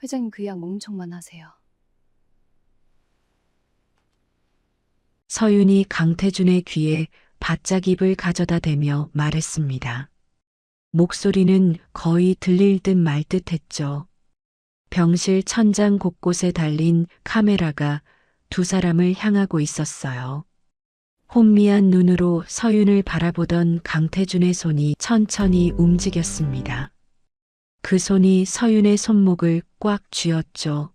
회장님 그 약 엄청만 하세요. 서윤이 강태준의 귀에 바짝 입을 가져다 대며 말했습니다. 목소리는 거의 들릴 듯 말 듯 했죠. 병실 천장 곳곳에 달린 카메라가 두 사람을 향하고 있었어요. 혼미한 눈으로 서윤을 바라보던 강태준의 손이 천천히 움직였습니다. 그 손이 서윤의 손목을 꽉 쥐었죠.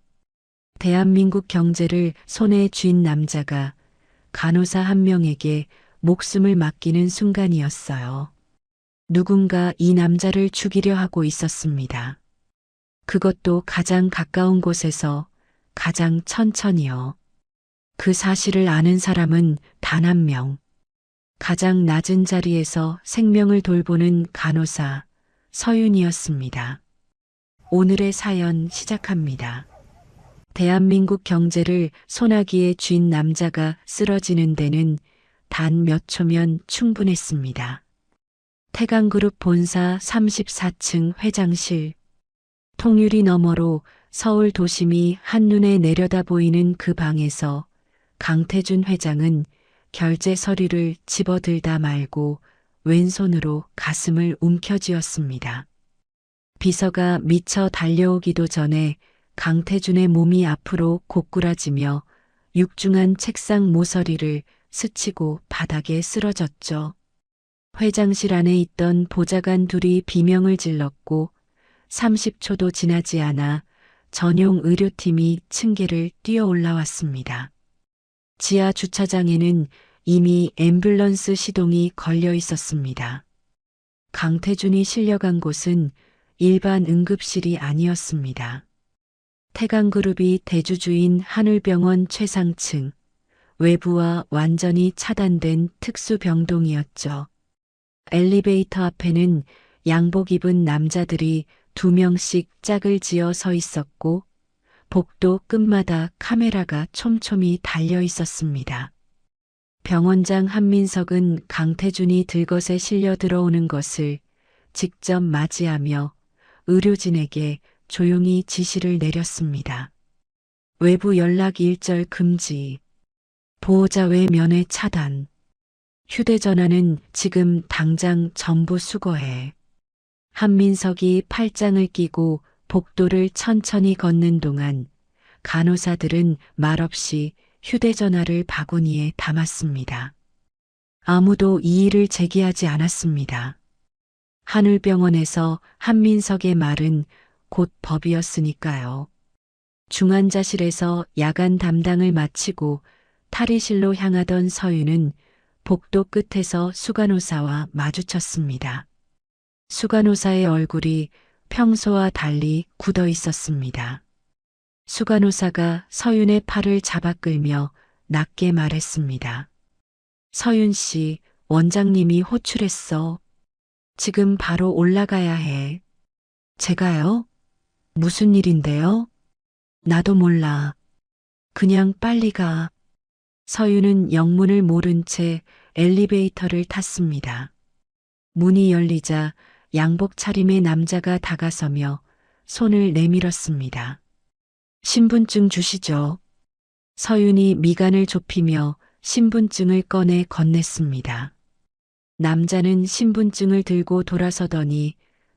대한민국 경제를 손에 쥔 남자가 간호사 한 명에게 목숨을 맡기는 순간이었어요. 누군가 이 남자를 죽이려 하고 있었습니다. 그것도 가장 가까운 곳에서 가장 천천히요. 그 사실을 아는 사람은 단 한 명. 가장 낮은 자리에서 생명을 돌보는 간호사 서윤이었습니다. 오늘의 사연 시작합니다. 대한민국 경제를 소나기에 쥔 남자가 쓰러지는 데는 단 몇 초면 충분했습니다. 태강그룹 본사 34층 회장실. 통유리 너머로 서울 도심이 한눈에 내려다 보이는 그 방에서 강태준 회장은 결제 서류를 집어들다 말고 왼손으로 가슴을 움켜쥐었습니다. 비서가 미처 달려오기도 전에 강태준의 몸이 앞으로 고꾸라지며 육중한 책상 모서리를 스치고 바닥에 쓰러졌죠. 회장실 안에 있던 보좌관 둘이 비명을 질렀고 30초도 지나지 않아 전용 의료팀이 층계를 뛰어 올라왔습니다. 지하 주차장에는 이미 앰뷸런스 시동이 걸려 있었습니다. 강태준이 실려간 곳은 일반 응급실이 아니었습니다. 태강그룹이 대주주인 한울병원 최상층, 외부와 완전히 차단된 특수병동이었죠. 엘리베이터 앞에는 양복 입은 남자들이 2명씩 짝을 지어 서 있었고 복도 끝마다 카메라가 촘촘히 달려 있었습니다. 병원장 한민석은 강태준이 들것에 실려 들어오는 것을 직접 맞이하며 의료진에게 조용히 지시를 내렸습니다. 외부 연락 일절 금지, 보호자 외 면회 차단, 휴대전화는 지금 당장 전부 수거해. 한민석이 팔짱을 끼고 복도를 천천히 걷는 동안 간호사들은 말없이 휴대전화를 바구니에 담았습니다. 아무도 이의를 제기하지 않았습니다. 한울병원에서 한민석의 말은 곧 법이었으니까요. 중환자실에서 야간 담당을 마치고 탈의실로 향하던 서윤은 복도 끝에서 수간호사와 마주쳤습니다. 수간호사의 얼굴이 평소와 달리 굳어 있었습니다. 수간호사가 서윤의 팔을 잡아 끌며 낮게 말했습니다. 서윤 씨, 원장님이 호출했어. 지금 바로 올라가야 해. 제가요? 무슨 일인데요? 나도 몰라. 그냥 빨리 가. 서윤은 영문을 모른 채 엘리베이터를 탔습니다. 문이 열리자 양복 차림의 남자가 다가서며 손을 내밀었습니다. 신분증 주시죠. 서윤이 미간을 좁히며 신분증을 꺼내 건넸습니다. 남자는 신분증을 들고 돌아서더니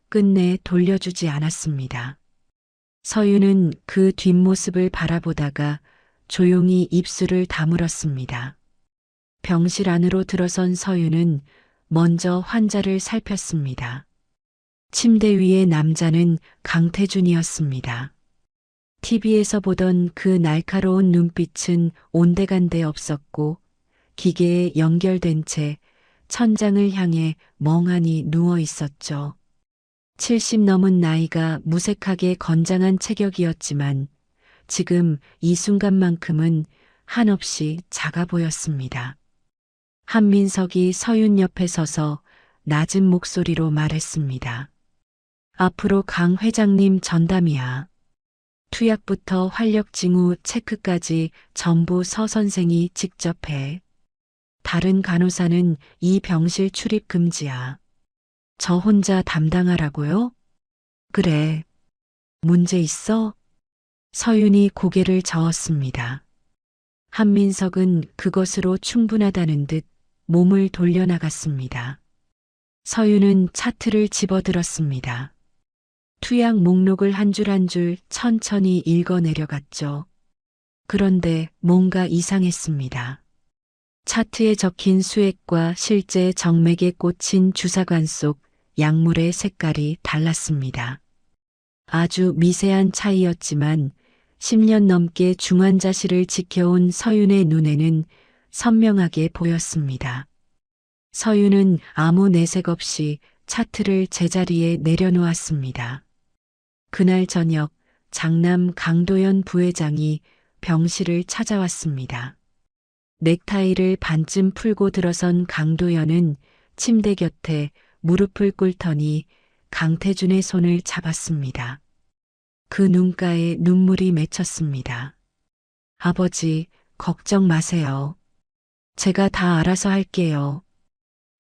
끝내 돌려주지 않았습니다. 서윤은 그 뒷모습을 바라보다가 조용히 입술을 다물었습니다. 병실 안으로 들어선 서윤은 먼저 환자를 살폈습니다. 침대 위의 남자는 강태준이었습니다. TV에서 보던 그 날카로운 눈빛은 온데간데 없었고 기계에 연결된 채 천장을 향해 멍하니 누워 있었죠. 70 넘은 나이가 무색하게 건장한 체격이었지만 지금 이 순간만큼은 한없이 작아 보였습니다. 한민석이 서윤 옆에 서서 낮은 목소리로 말했습니다. 앞으로 강 회장님 전담이야. 투약부터 활력 징후 체크까지 전부 서 선생이 직접 해. 다른 간호사는 이 병실 출입 금지야. 저 혼자 담당하라고요? 그래. 문제 있어? 서윤이 고개를 저었습니다. 한민석은 그것으로 충분하다는 듯 몸을 돌려나갔습니다. 서윤은 차트를 집어들었습니다. 투약 목록을 한 줄 한 줄 천천히 읽어 내려갔죠. 그런데 뭔가 이상했습니다. 차트에 적힌 수액과 실제 정맥에 꽂힌 주사관 속 약물의 색깔이 달랐습니다. 아주 미세한 차이였지만 10년 넘게 중환자실을 지켜온 서윤의 눈에는 선명하게 보였습니다. 서윤은 아무 내색 없이 차트를 제자리에 내려놓았습니다. 그날 저녁 장남 강도연 부회장이 병실을 찾아왔습니다. 넥타이를 반쯤 풀고 들어선 강도연은 침대 곁에 무릎을 꿇더니 강태준의 손을 잡았습니다. 그 눈가에 눈물이 맺혔습니다. 아버지, 걱정 마세요. 제가 다 알아서 할게요.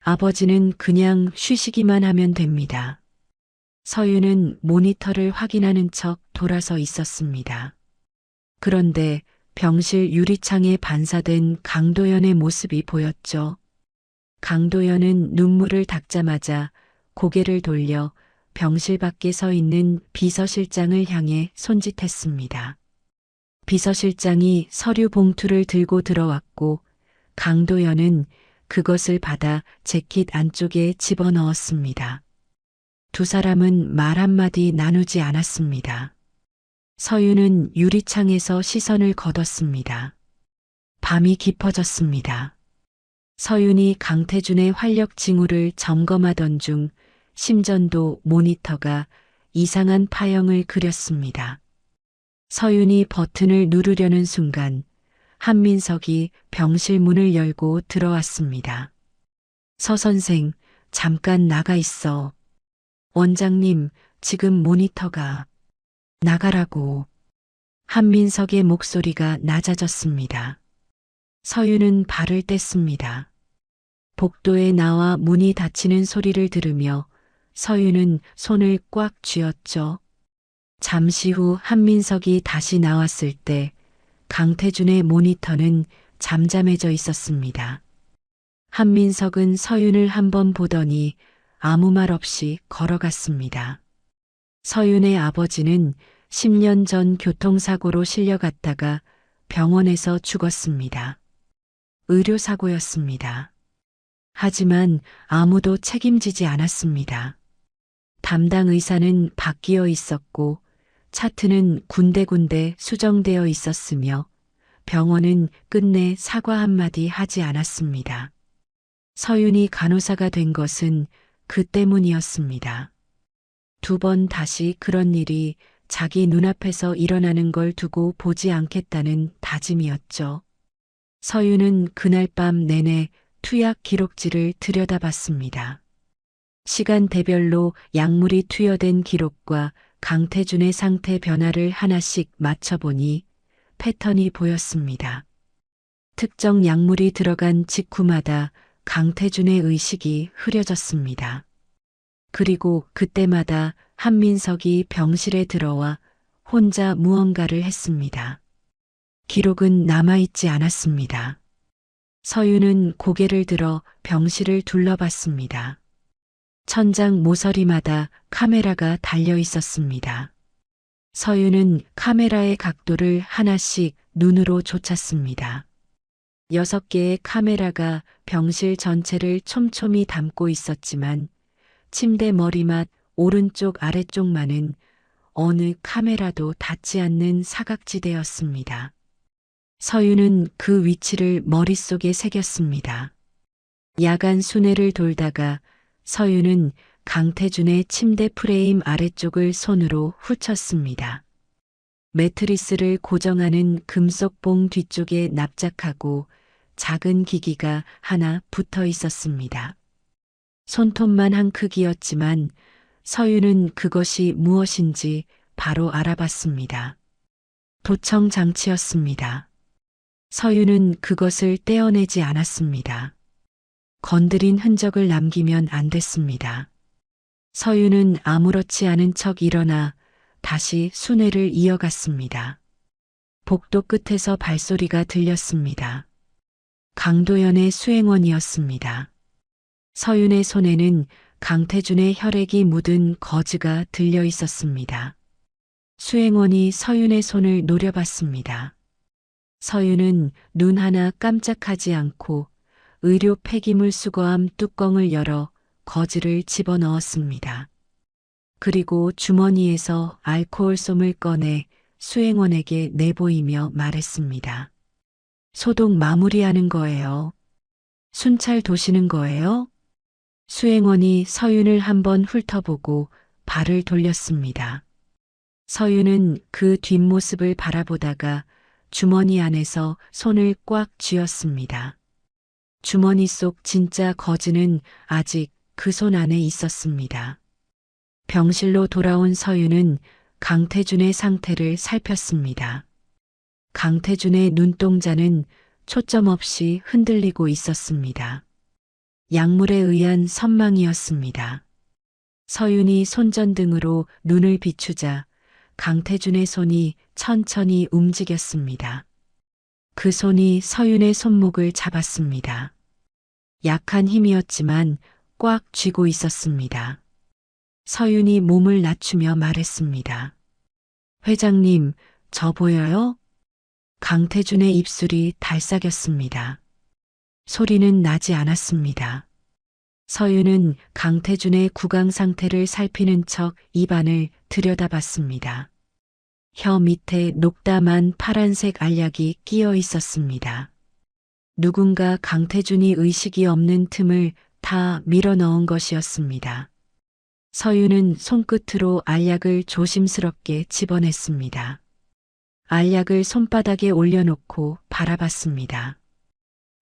아버지는 그냥 쉬시기만 하면 됩니다. 서윤은 모니터를 확인하는 척 돌아서 있었습니다. 그런데 병실 유리창에 반사된 강도연의 모습이 보였죠. 강도연은 눈물을 닦자마자 고개를 돌려 병실 밖에 서 있는 비서실장을 향해 손짓했습니다. 비서실장이 서류 봉투를 들고 들어왔고 강도연은 그것을 받아 재킷 안쪽에 집어넣었습니다. 두 사람은 말 한마디 나누지 않았습니다. 서윤은 유리창에서 시선을 거뒀습니다. 밤이 깊어졌습니다. 서윤이 강태준의 활력 징후를 점검하던 중 심전도 모니터가 이상한 파형을 그렸습니다. 서윤이 버튼을 누르려는 순간 한민석이 병실 문을 열고 들어왔습니다. 서 선생, 잠깐 나가 있어. 원장님, 지금 모니터가 나가라고. 한민석의 목소리가 낮아졌습니다. 서윤은 발을 뗐습니다. 복도에 나와 문이 닫히는 소리를 들으며 서윤은 손을 꽉 쥐었죠. 잠시 후 한민석이 다시 나왔을 때 강태준의 모니터는 잠잠해져 있었습니다. 한민석은 서윤을 한번 보더니 아무 말 없이 걸어갔습니다. 서윤의 아버지는 10년 전 교통사고로 실려갔다가 병원에서 죽었습니다. 의료사고였습니다. 하지만 아무도 책임지지 않았습니다. 담당 의사는 바뀌어 있었고 차트는 군데군데 수정되어 있었으며 병원은 끝내 사과 한마디 하지 않았습니다. 서윤이 간호사가 된 것은 그 때문이었습니다. 두 번 다시 그런 일이 자기 눈앞에서 일어나는 걸 두고 보지 않겠다는 다짐이었죠. 서윤은 그날 밤 내내 투약 기록지를 들여다봤습니다. 시간대별로 약물이 투여된 기록과 강태준의 상태 변화를 하나씩 맞춰보니 패턴이 보였습니다. 특정 약물이 들어간 직후마다 강태준의 의식이 흐려졌습니다. 그리고 그때마다 한민석이 병실에 들어와 혼자 무언가를 했습니다. 기록은 남아있지 않았습니다. 서윤은 고개를 들어 병실을 둘러봤습니다. 천장 모서리마다 카메라가 달려 있었습니다. 서윤은 카메라의 각도를 하나씩 눈으로 쫓았습니다. 6개의 카메라가 병실 전체를 촘촘히 담고 있었지만 침대 머리맡 오른쪽 아래쪽만은 어느 카메라도 닿지 않는 사각지대였습니다. 서윤은 그 위치를 머릿속에 새겼습니다. 야간 순회를 돌다가 서윤은 강태준의 침대 프레임 아래쪽을 손으로 훑쳤습니다. 매트리스를 고정하는 금속 봉 뒤쪽에 납작하고 작은 기기가 하나 붙어 있었습니다. 손톱만 한 크기였지만 서윤은 그것이 무엇인지 바로 알아봤습니다. 도청 장치였습니다. 서윤은 그것을 떼어내지 않았습니다. 건드린 흔적을 남기면 안 됐습니다. 서윤은 아무렇지 않은 척 일어나 다시 순회를 이어갔습니다. 복도 끝에서 발소리가 들렸습니다. 강도연의 수행원이었습니다. 서윤의 손에는 강태준의 혈액이 묻은 거즈가 들려 있었습니다. 수행원이 서윤의 손을 노려봤습니다. 서윤은 눈 하나 깜짝하지 않고 의료 폐기물 수거함 뚜껑을 열어 거즈를 집어넣었습니다. 그리고 주머니에서 알코올솜을 꺼내 수행원에게 내보이며 말했습니다. 소독 마무리하는 거예요. 순찰 도시는 거예요? 수행원이 서윤을 한번 훑어보고 발을 돌렸습니다. 서윤은 그 뒷모습을 바라보다가 주머니 안에서 손을 꽉 쥐었습니다. 주머니 속 진짜 거즈는 아직 그 손 안에 있었습니다. 병실로 돌아온 서윤은 강태준의 상태를 살폈습니다. 강태준의 눈동자는 초점 없이 흔들리고 있었습니다. 약물에 의한 선망이었습니다. 서윤이 손전등으로 눈을 비추자 강태준의 손이 천천히 움직였습니다. 그 손이 서윤의 손목을 잡았습니다. 약한 힘이었지만 꽉 쥐고 있었습니다. 서윤이 몸을 낮추며 말했습니다. 회장님, 저 보여요? 강태준의 입술이 달싹였습니다. 소리는 나지 않았습니다. 서윤은 강태준의 구강 상태를 살피는 척 입안을 들여다봤습니다. 혀 밑에 녹담한 파란색 알약이 끼어 있었습니다. 누군가 강태준이 의식이 없는 틈을 다 밀어 넣은 것이었습니다. 서윤은 손끝으로 알약을 조심스럽게 집어냈습니다. 알약을 손바닥에 올려놓고 바라봤습니다.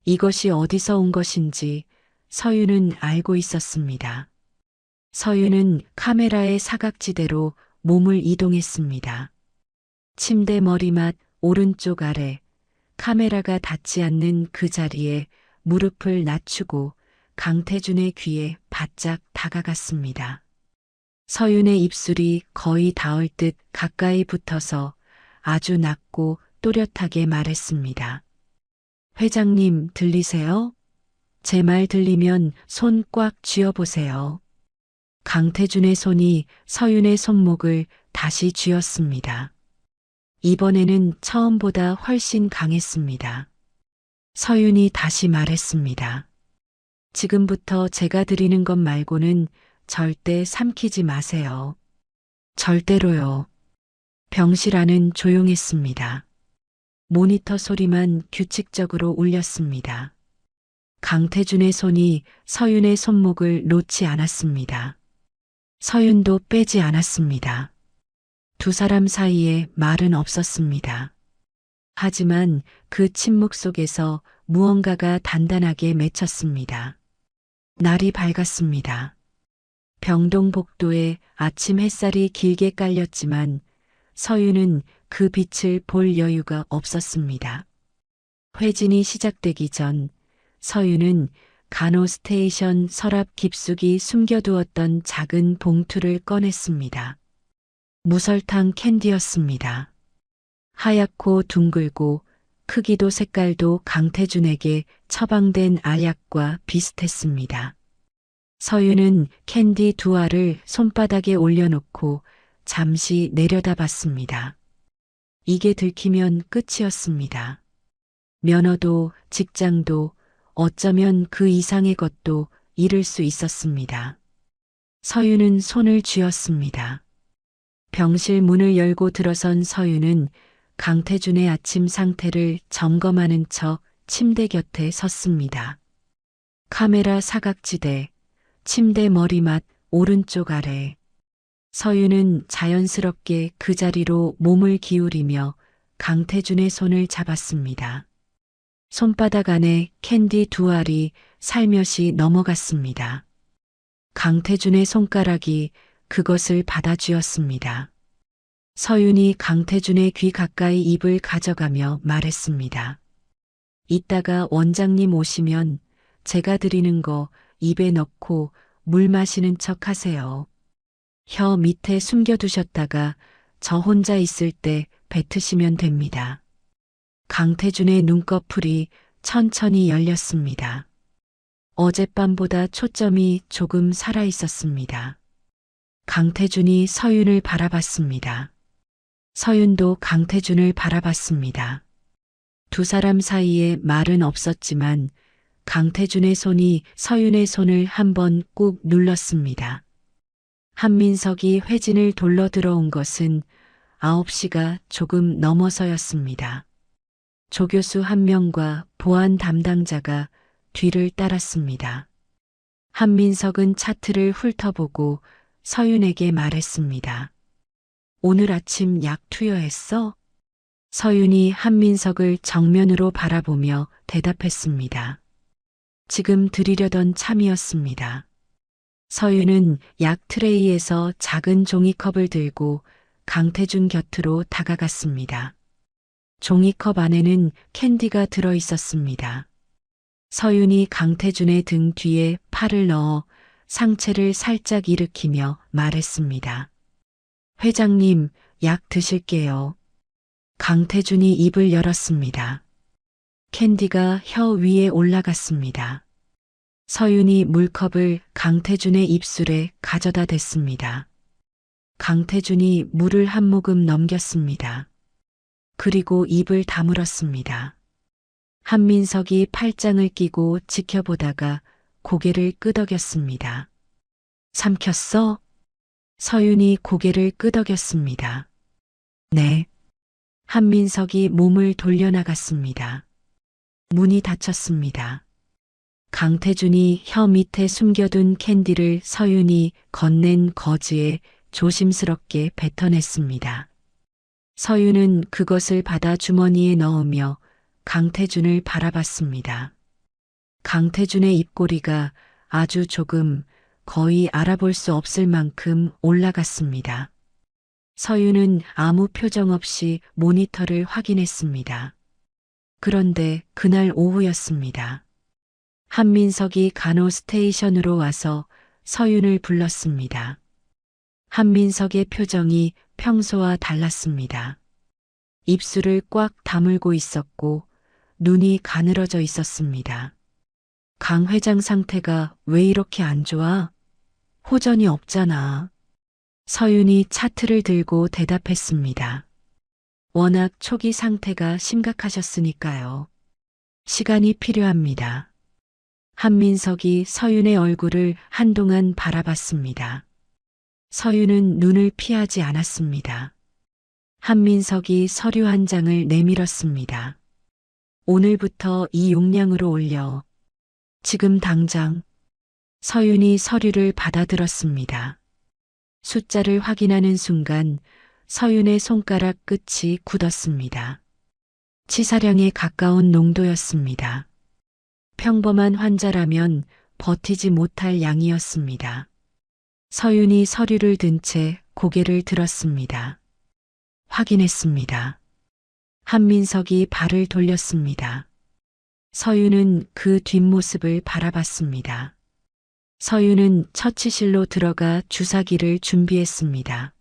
이것이 어디서 온 것인지 서윤은 알고 있었습니다. 서윤은 카메라의 사각지대로 몸을 이동했습니다. 침대 머리맡 오른쪽 아래 카메라가 닿지 않는 그 자리에 무릎을 낮추고 강태준의 귀에 바짝 다가갔습니다. 서윤의 입술이 거의 닿을 듯 가까이 붙어서 아주 낮고 또렷하게 말했습니다. 회장님 들리세요? 제 말 들리면 손 꽉 쥐어보세요. 강태준의 손이 서윤의 손목을 다시 쥐었습니다. 이번에는 처음보다 훨씬 강했습니다. 서윤이 다시 말했습니다. 지금부터 제가 드리는 것 말고는 절대 삼키지 마세요. 절대로요. 병실 안은 조용했습니다. 모니터 소리만 규칙적으로 울렸습니다. 강태준의 손이 서윤의 손목을 놓지 않았습니다. 서윤도 빼지 않았습니다. 두 사람 사이에 말은 없었습니다. 하지만 그 침묵 속에서 무언가가 단단하게 맺혔습니다. 날이 밝았습니다. 병동 복도에 아침 햇살이 길게 깔렸지만 서윤은 그 빛을 볼 여유가 없었습니다. 회진이 시작되기 전 서윤은 간호 스테이션 서랍 깊숙이 숨겨두었던 작은 봉투를 꺼냈습니다. 무설탕 캔디였습니다. 하얗고 둥글고 크기도 색깔도 강태준에게 처방된 알약과 비슷했습니다. 서윤은 캔디 두 알을 손바닥에 올려놓고 잠시 내려다봤습니다. 이게 들키면 끝이었습니다. 면허도 직장도 어쩌면 그 이상의 것도 잃을 수 있었습니다. 서윤은 손을 쥐었습니다. 병실 문을 열고 들어선 서윤은 강태준의 아침 상태를 점검하는 척 침대 곁에 섰습니다. 카메라 사각지대, 침대 머리맡 오른쪽 아래. 서윤은 자연스럽게 그 자리로 몸을 기울이며 강태준의 손을 잡았습니다. 손바닥 안에 캔디 두 알이 살며시 넘어갔습니다. 강태준의 손가락이 그것을 받아쥐었습니다. 서윤이 강태준의 귀 가까이 입을 가져가며 말했습니다. 이따가 원장님 오시면 제가 드리는 거 입에 넣고 물 마시는 척 하세요. 혀 밑에 숨겨두셨다가 저 혼자 있을 때 뱉으시면 됩니다. 강태준의 눈꺼풀이 천천히 열렸습니다. 어젯밤보다 초점이 조금 살아 있었습니다. 강태준이 서윤을 바라봤습니다. 서윤도 강태준을 바라봤습니다. 두 사람 사이에 말은 없었지만 강태준의 손이 서윤의 손을 한번 꾹 눌렀습니다. 한민석이 회진을 돌러 들어온 것은 9시가 조금 넘어서였습니다. 조교수 한 명과 보안 담당자가 뒤를 따랐습니다. 한민석은 차트를 훑어보고 서윤에게 말했습니다. 오늘 아침 약 투여했어? 서윤이 한민석을 정면으로 바라보며 대답했습니다. 지금 드리려던 참이었습니다. 서윤은 약 트레이에서 작은 종이컵을 들고 강태준 곁으로 다가갔습니다. 종이컵 안에는 캔디가 들어 있었습니다. 서윤이 강태준의 등 뒤에 팔을 넣어 상체를 살짝 일으키며 말했습니다. 회장님, 약 드실게요. 강태준이 입을 열었습니다. 캔디가 혀 위에 올라갔습니다. 서윤이 물컵을 강태준의 입술에 가져다 댔습니다. 강태준이 물을 한 모금 넘겼습니다. 그리고 입을 다물었습니다. 한민석이 팔짱을 끼고 지켜보다가 고개를 끄덕였습니다. 삼켰어? 서윤이 고개를 끄덕였습니다. 네. 한민석이 몸을 돌려나갔습니다. 문이 닫혔습니다. 강태준이 혀 밑에 숨겨둔 캔디를 서윤이 건넨 거즈에 조심스럽게 뱉어냈습니다. 서윤은 그것을 받아 주머니에 넣으며 강태준을 바라봤습니다. 강태준의 입꼬리가 아주 조금, 거의 알아볼 수 없을 만큼 올라갔습니다. 서윤은 아무 표정 없이 모니터를 확인했습니다. 그런데 그날 오후였습니다. 한민석이 간호 스테이션으로 와서 서윤을 불렀습니다. 한민석의 표정이 평소와 달랐습니다. 입술을 꽉 다물고 있었고 눈이 가늘어져 있었습니다. 강 회장 상태가 왜 이렇게 안 좋아? 호전이 없잖아. 서윤이 차트를 들고 대답했습니다. 워낙 초기 상태가 심각하셨으니까요. 시간이 필요합니다. 한민석이 서윤의 얼굴을 한동안 바라봤습니다. 서윤은 눈을 피하지 않았습니다. 한민석이 서류 한 장을 내밀었습니다. 오늘부터 이 용량으로 올려. 지금 당장. 서윤이 서류를 받아들었습니다. 숫자를 확인하는 순간 서윤의 손가락 끝이 굳었습니다. 치사량에 가까운 농도였습니다. 평범한 환자라면 버티지 못할 양이었습니다. 서윤이 서류를 든 채 고개를 들었습니다. 확인했습니다. 한민석이 발을 돌렸습니다. 서윤은 그 뒷모습을 바라봤습니다. 서윤은 처치실로 들어가 주사기를 준비했습니다.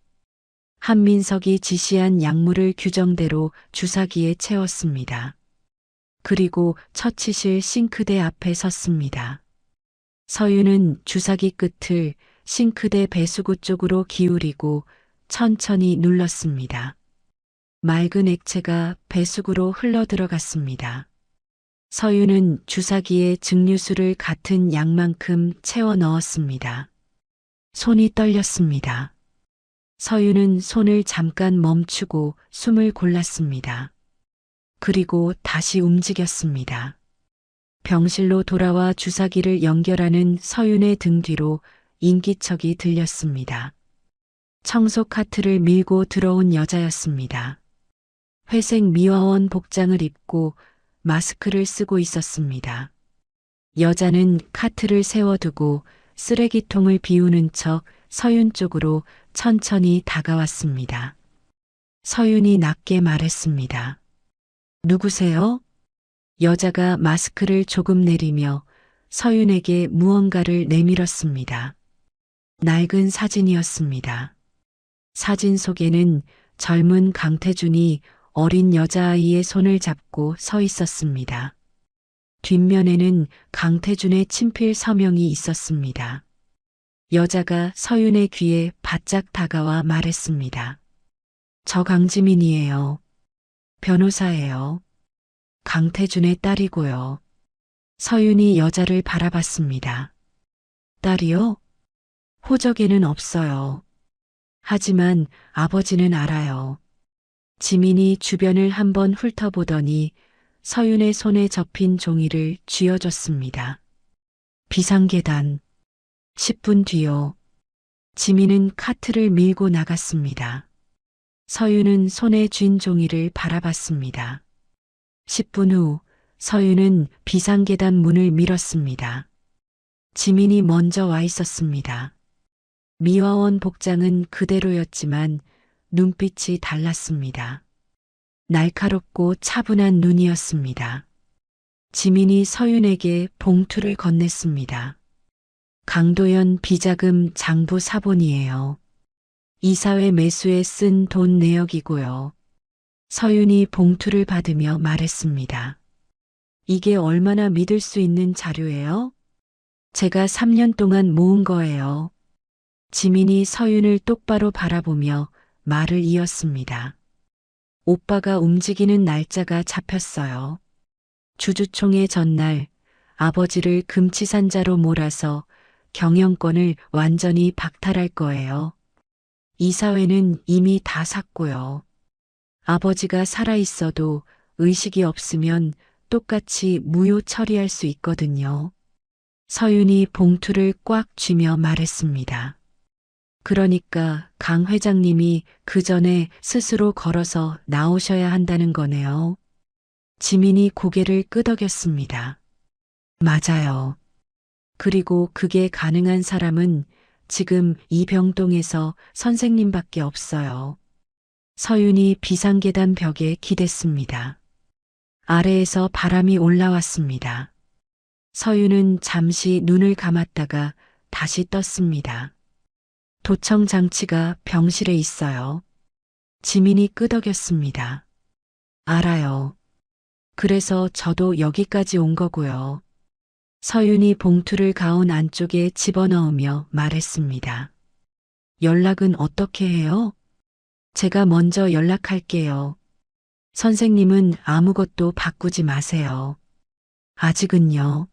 한민석이 지시한 약물을 규정대로 주사기에 채웠습니다. 그리고 처치실 싱크대 앞에 섰습니다. 서윤은 주사기 끝을 싱크대 배수구 쪽으로 기울이고 천천히 눌렀습니다. 맑은 액체가 배수구로 흘러 들어갔습니다. 서윤은 주사기에 증류수를 같은 양만큼 채워 넣었습니다. 손이 떨렸습니다. 서윤은 손을 잠깐 멈추고 숨을 골랐습니다. 그리고 다시 움직였습니다. 병실로 돌아와 주사기를 연결하는 서윤의 등 뒤로 인기척이 들렸습니다. 청소 카트를 밀고 들어온 여자였습니다. 회색 미화원 복장을 입고 마스크를 쓰고 있었습니다. 여자는 카트를 세워두고 쓰레기통을 비우는 척 서윤 쪽으로 천천히 다가왔습니다. 서윤이 낮게 말했습니다. 누구세요? 여자가 마스크를 조금 내리며 서윤에게 무언가를 내밀었습니다. 낡은 사진이었습니다. 사진 속에는 젊은 강태준이 어린 여자아이의 손을 잡고 서 있었습니다. 뒷면에는 강태준의 친필 서명이 있었습니다. 여자가 서윤의 귀에 바짝 다가와 말했습니다. 저 강지민이에요. 변호사예요. 강태준의 딸이고요. 서윤이 여자를 바라봤습니다. 딸이요? 호적에는 없어요. 하지만 아버지는 알아요. 지민이 주변을 한번 훑어보더니 서윤의 손에 접힌 종이를 쥐어줬습니다. 비상계단. 10분 뒤요. 지민은 카트를 밀고 나갔습니다. 서윤은 손에 쥔 종이를 바라봤습니다. 10분 후 서윤은 비상계단 문을 밀었습니다. 지민이 먼저 와 있었습니다. 미화원 복장은 그대로였지만 눈빛이 달랐습니다. 날카롭고 차분한 눈이었습니다. 지민이 서윤에게 봉투를 건넸습니다. 강도연 비자금 장부 사본이에요. 이사회 매수에 쓴 돈 내역이고요. 서윤이 봉투를 받으며 말했습니다. 이게 얼마나 믿을 수 있는 자료예요? 제가 3년 동안 모은 거예요. 지민이 서윤을 똑바로 바라보며 말을 이었습니다. 오빠가 움직이는 날짜가 잡혔어요. 주주총회 전날 아버지를 금치산자로 몰아서 경영권을 완전히 박탈할 거예요. 이사회는 이미 다 샀고요. 아버지가 살아있어도 의식이 없으면 똑같이 무효 처리할 수 있거든요. 서윤이 봉투를 꽉 쥐며 말했습니다. 그러니까 강 회장님이 그 전에 스스로 걸어서 나오셔야 한다는 거네요. 지민이 고개를 끄덕였습니다. 맞아요. 그리고 그게 가능한 사람은 지금 이 병동에서 선생님밖에 없어요. 서윤이 비상계단 벽에 기댔습니다. 아래에서 바람이 올라왔습니다. 서윤은 잠시 눈을 감았다가 다시 떴습니다. 도청 장치가 병실에 있어요. 지민이 끄덕였습니다. 알아요. 그래서 저도 여기까지 온 거고요. 서윤이 봉투를 가운 안쪽에 집어넣으며 말했습니다. 연락은 어떻게 해요? 제가 먼저 연락할게요. 선생님은 아무것도 바꾸지 마세요. 아직은요.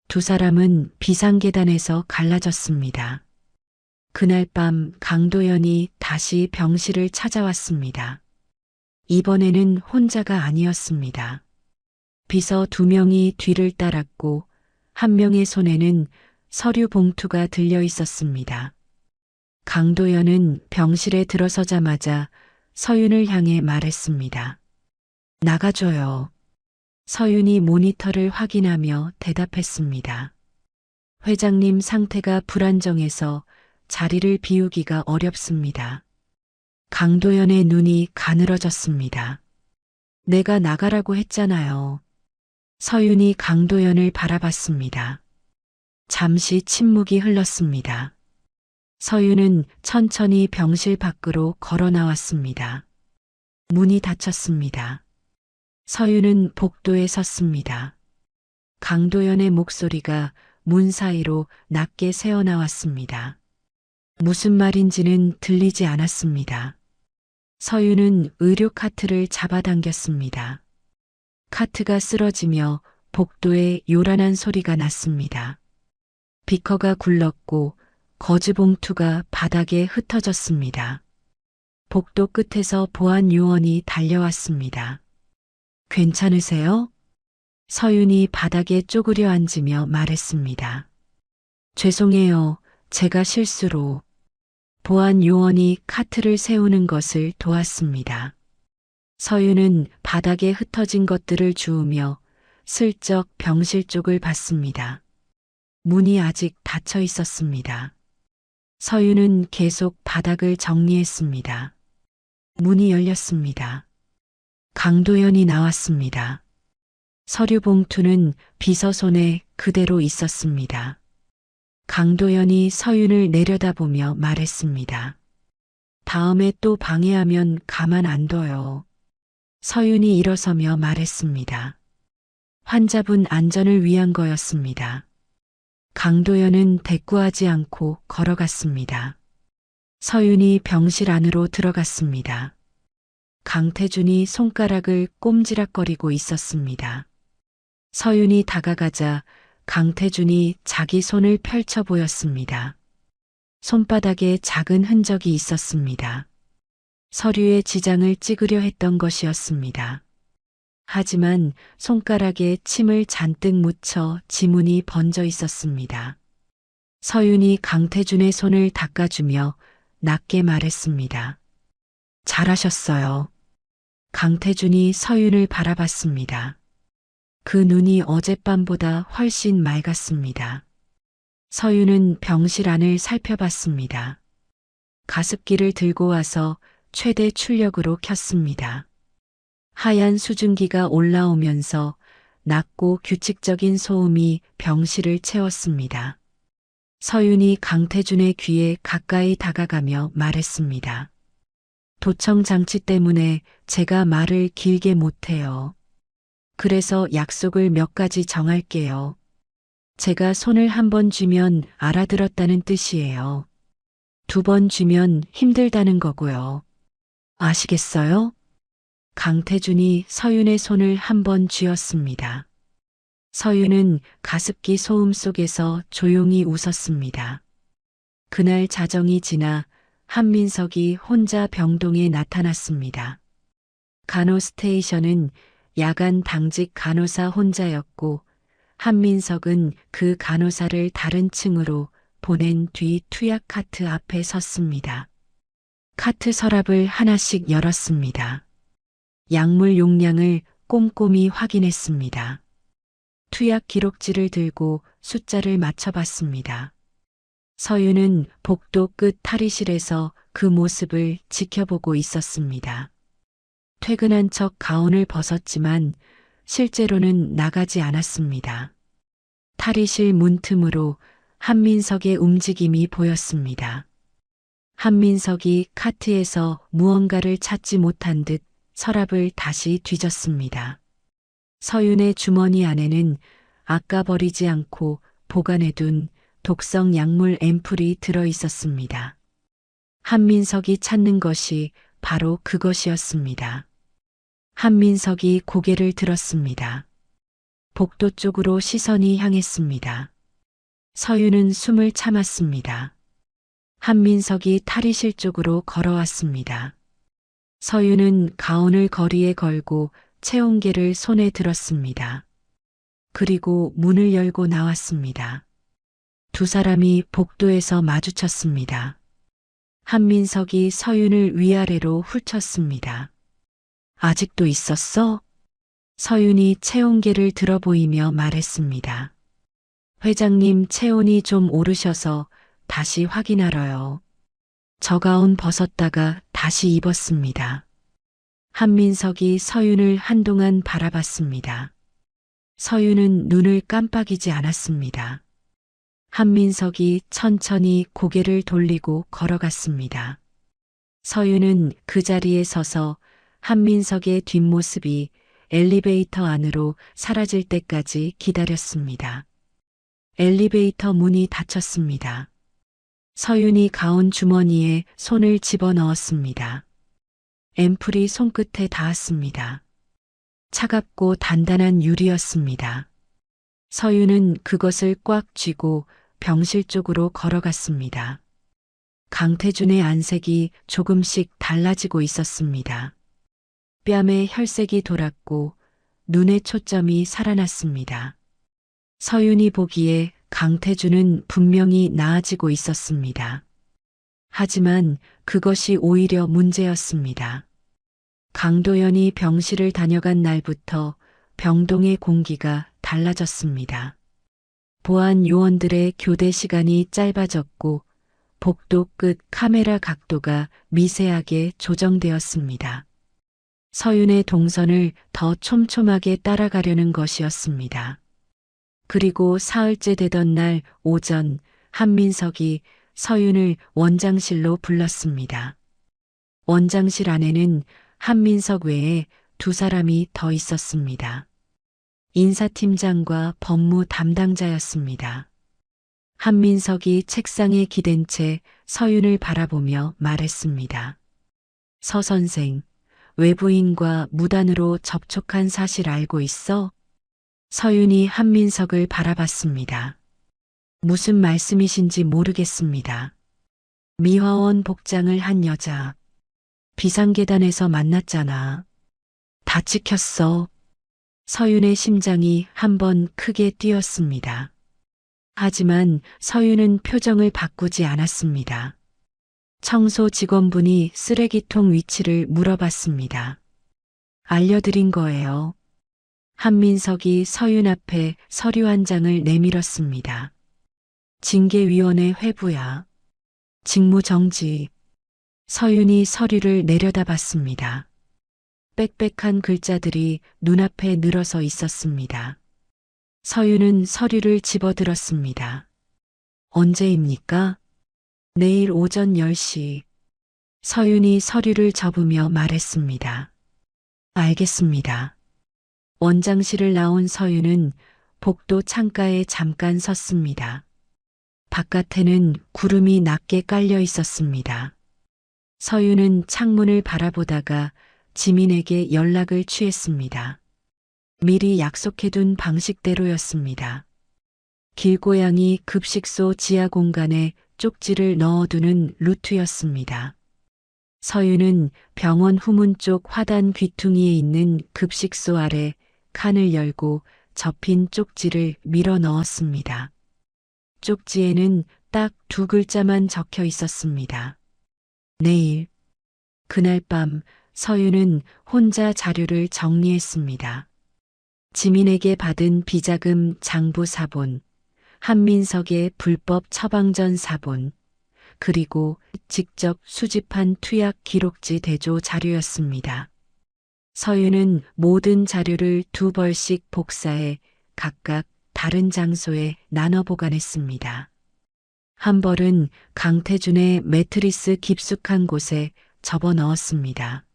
두 사람은 비상계단에서 갈라졌습니다. 그날 밤 강도연이 다시 병실을 찾아왔습니다. 이번에는 혼자가 아니었습니다. 비서 2명이 뒤를 따랐고 한 명의 손에는 서류 봉투가 들려 있었습니다. 강도연은 병실에 들어서자마자 서윤을 향해 말했습니다. 나가줘요. 서윤이 모니터를 확인하며 대답했습니다. 회장님 상태가 불안정해서 자리를 비우기가 어렵습니다. 강도연의 눈이 가늘어졌습니다. 내가 나가라고 했잖아요. 서윤이 강도연을 바라봤습니다. 잠시 침묵이 흘렀습니다. 서윤은 천천히 병실 밖으로 걸어 나왔습니다. 문이 닫혔습니다. 서윤은 복도에 섰습니다. 강도연의 목소리가 문 사이로 낮게 새어나왔습니다. 무슨 말인지는 들리지 않았습니다. 서윤은 의료 카트를 잡아당겼습니다. 카트가 쓰러지며 복도에 요란한 소리가 났습니다. 비커가 굴렀고 거즈 봉투가 바닥에 흩어졌습니다. 복도 끝에서 보안 요원이 달려왔습니다. 괜찮으세요? 서윤이 바닥에 쪼그려 앉으며 말했습니다. 죄송해요. 제가 실수로. 보안 요원이 카트를 세우는 것을 도왔습니다. 서윤은 바닥에 흩어진 것들을 주우며 슬쩍 병실 쪽을 봤습니다. 문이 아직 닫혀 있었습니다. 서윤은 계속 바닥을 정리했습니다. 문이 열렸습니다. 강도연이 나왔습니다. 서류 봉투는 비서 손에 그대로 있었습니다. 강도연이 서윤을 내려다보며 말했습니다. 다음에 또 방해하면 가만 안 둬요. 서윤이 일어서며 말했습니다. 환자분 안전을 위한 거였습니다. 강도연은 대꾸하지 않고 걸어갔습니다. 서윤이 병실 안으로 들어갔습니다. 강태준이 손가락을 꼼지락거리고 있었습니다. 서윤이 다가가자 강태준이 자기 손을 펼쳐 보였습니다. 손바닥에 작은 흔적이 있었습니다. 서류에 지장을 찍으려 했던 것이었습니다. 하지만 손가락에 침을 잔뜩 묻혀 지문이 번져 있었습니다. 서윤이 강태준의 손을 닦아주며 낮게 말했습니다. 잘하셨어요. 강태준이 서윤을 바라봤습니다. 그 눈이 어젯밤보다 훨씬 맑았습니다. 서윤은 병실 안을 살펴봤습니다. 가습기를 들고 와서 최대 출력으로 켰습니다. 하얀 수증기가 올라오면서 낮고 규칙적인 소음이 병실을 채웠습니다. 서윤이 강태준의 귀에 가까이 다가가며 말했습니다. 도청 장치 때문에 제가 말을 길게 못해요. 그래서 약속을 몇 가지 정할게요. 제가 손을 한 번 쥐면 알아들었다는 뜻이에요. 2번 쥐면 힘들다는 거고요. 아시겠어요? 강태준이 서윤의 손을 한 번 쥐었습니다. 서윤은 가습기 소음 속에서 조용히 웃었습니다. 그날 자정이 지나 한민석이 혼자 병동에 나타났습니다. 간호 스테이션은 야간 당직 간호사 혼자였고 한민석은 그 간호사를 다른 층으로 보낸 뒤 투약 카트 앞에 섰습니다. 카트 서랍을 하나씩 열었습니다. 약물 용량을 꼼꼼히 확인했습니다. 투약 기록지를 들고 숫자를 맞춰봤습니다. 서윤은 복도 끝 탈의실에서 그 모습을 지켜보고 있었습니다. 퇴근한 척 가운을 벗었지만 실제로는 나가지 않았습니다. 탈의실 문틈으로 한민석의 움직임이 보였습니다. 한민석이 카트에서 무언가를 찾지 못한 듯 서랍을 다시 뒤졌습니다. 서윤의 주머니 안에는 아까 버리지 않고 보관해둔 독성 약물 앰플이 들어 있었습니다. 한민석이 찾는 것이 바로 그것이었습니다. 한민석이 고개를 들었습니다. 복도 쪽으로 시선이 향했습니다. 서윤은 숨을 참았습니다. 한민석이 탈의실 쪽으로 걸어왔습니다. 서윤은 가운을 거리에 걸고 체온계를 손에 들었습니다. 그리고 문을 열고 나왔습니다. 2 사람이 복도에서 마주쳤습니다. 한민석이 서윤을 위아래로 훑쳤습니다. 아직도 있었어? 서윤이 체온계를 들어 보이며 말했습니다. 회장님 체온이 좀 오르셔서 다시 확인하러요. 저 가운 벗었다가 다시 입었습니다. 한민석이 서윤을 한동안 바라봤습니다. 서윤은 눈을 깜빡이지 않았습니다. 한민석이 천천히 고개를 돌리고 걸어갔습니다. 서윤은 그 자리에 서서 한민석의 뒷모습이 엘리베이터 안으로 사라질 때까지 기다렸습니다. 엘리베이터 문이 닫혔습니다. 서윤이 가운 주머니에 손을 집어넣었습니다. 앰플이 손끝에 닿았습니다. 차갑고 단단한 유리였습니다. 서윤은 그것을 꽉 쥐고 병실 쪽으로 걸어갔습니다. 강태준의 안색이 조금씩 달라지고 있었습니다. 뺨에 혈색이 돌았고 눈에 초점이 살아났습니다. 서윤이 보기에 강태준은 분명히 나아지고 있었습니다. 하지만 그것이 오히려 문제였습니다. 강도연이 병실을 다녀간 날부터 병동의 공기가 달라졌습니다. 보안 요원들의 교대 시간이 짧아졌고 복도 끝 카메라 각도가 미세하게 조정되었습니다. 서윤의 동선을 더 촘촘하게 따라가려는 것이었습니다. 그리고 사흘째 되던 날 오전 한민석이 서윤을 원장실로 불렀습니다. 원장실 안에는 한민석 외에 두 사람이 더 있었습니다. 인사팀장과 법무 담당자였습니다. 한민석이 책상에 기댄 채 서윤을 바라보며 말했습니다. 서 선생, 외부인과 무단으로 접촉한 사실 알고 있어? 서윤이 한민석을 바라봤습니다. 무슨 말씀이신지 모르겠습니다. 미화원 복장을 한 여자. 비상계단에서 만났잖아. 다 찍혔어. 서윤의 심장이 한번 크게 뛰었습니다. 하지만 서윤은 표정을 바꾸지 않았습니다. 청소 직원분이 쓰레기통 위치를 물어봤습니다. 알려드린 거예요. 한민석이 서윤 앞에 서류 한 장을 내밀었습니다. 징계위원회 회부야. 직무정지. 서윤이 서류를 내려다봤습니다. 빽빽한 글자들이 눈앞에 늘어서 있었습니다. 서윤은 서류를 집어들었습니다. 언제입니까? 내일 오전 10시. 서윤이 서류를 접으며 말했습니다. 알겠습니다. 원장실을 나온 서윤은 복도 창가에 잠깐 섰습니다. 바깥에는 구름이 낮게 깔려 있었습니다. 서윤은 창문을 바라보다가 지민에게 연락을 취했습니다. 미리 약속해둔 방식대로였습니다. 길고양이 급식소 지하 공간에 쪽지를 넣어두는 루트였습니다. 서윤은 병원 후문 쪽 화단 귀퉁이에 있는 급식소 아래 칸을 열고 접힌 쪽지를 밀어 넣었습니다. 쪽지에는 딱 두 글자만 적혀 있었습니다. 내일. 그날 밤 서윤은 혼자 자료를 정리했습니다. 지민에게 받은 비자금 장부 사본, 한민석의 불법 처방전 사본, 그리고 직접 수집한 투약 기록지 대조 자료였습니다. 서윤은 모든 자료를 2벌씩 복사해 각각 다른 장소에 나눠 보관했습니다. 한 벌은 강태준의 매트리스 깊숙한 곳에 접어 넣었습니다.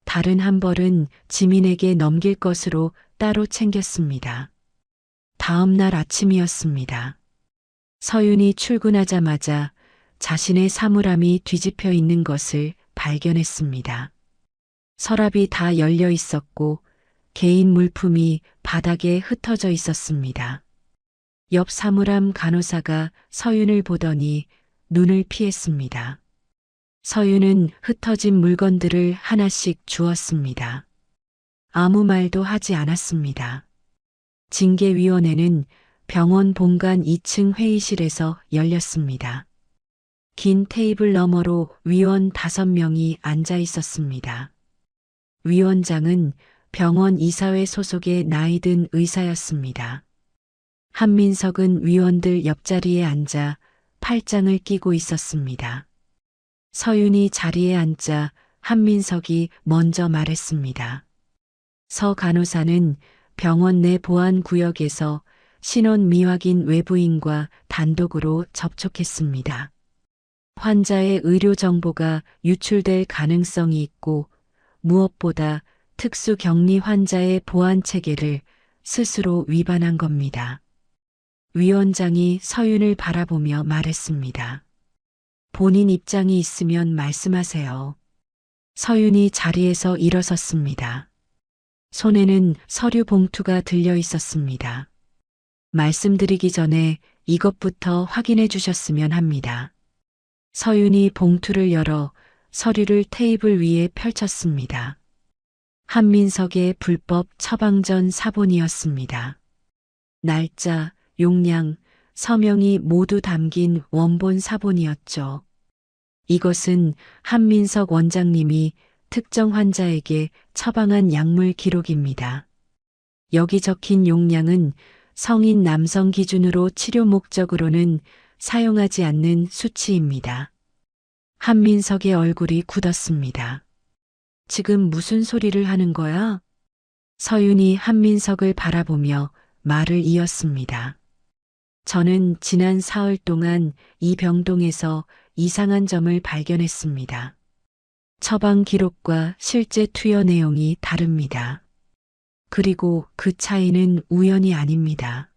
다른 한 벌은 지민에게 넘길 것으로 따로 챙겼습니다. 다음 날 아침이었습니다. 서윤이 출근하자마자 자신의 사물함이 뒤집혀 있는 것을 발견했습니다. 서랍이 다 열려 있었고 개인 물품이 바닥에 흩어져 있었습니다. 옆 사물함 간호사가 서윤을 보더니 눈을 피했습니다. 서윤은 흩어진 물건들을 하나씩 주었습니다. 아무 말도 하지 않았습니다. 징계위원회는 병원 본관 2층 회의실에서 열렸습니다. 긴 테이블 너머로 위원 5명이 앉아 있었습니다. 위원장은 병원 이사회 소속의 나이든 의사였습니다. 한민석은 위원들 옆자리에 앉아 팔짱을 끼고 있었습니다. 서윤이 자리에 앉자 한민석이 먼저 말했습니다. 서 간호사는 병원 내 보안구역에서 신원 미확인 외부인과 단독으로 접촉했습니다. 환자의 의료 정보가 유출될 가능성이 있고 무엇보다 특수격리 환자의 보안 체계를 스스로 위반한 겁니다. 위원장이 서윤을 바라보며 말했습니다. 본인 입장이 있으면 말씀하세요. 서윤이 자리에서 일어섰습니다. 손에는 서류 봉투가 들려 있었습니다. 말씀드리기 전에 이것부터 확인해 주셨으면 합니다. 서윤이 봉투를 열어 서류를 테이블 위에 펼쳤습니다. 한민석의 불법 처방전 사본이었습니다. 날짜, 용량, 서명이 모두 담긴 원본 사본이었죠. 이것은 한민석 원장님이 특정 환자에게 처방한 약물 기록입니다. 여기 적힌 용량은 성인 남성 기준으로 치료 목적으로는 사용하지 않는 수치입니다. 한민석의 얼굴이 굳었습니다. 지금 무슨 소리를 하는 거야? 서윤이 한민석을 바라보며 말을 이었습니다. 저는 지난 사흘 동안 이 병동에서 이상한 점을 발견했습니다. 처방 기록과 실제 투여 내용이 다릅니다. 그리고 그 차이는 우연이 아닙니다.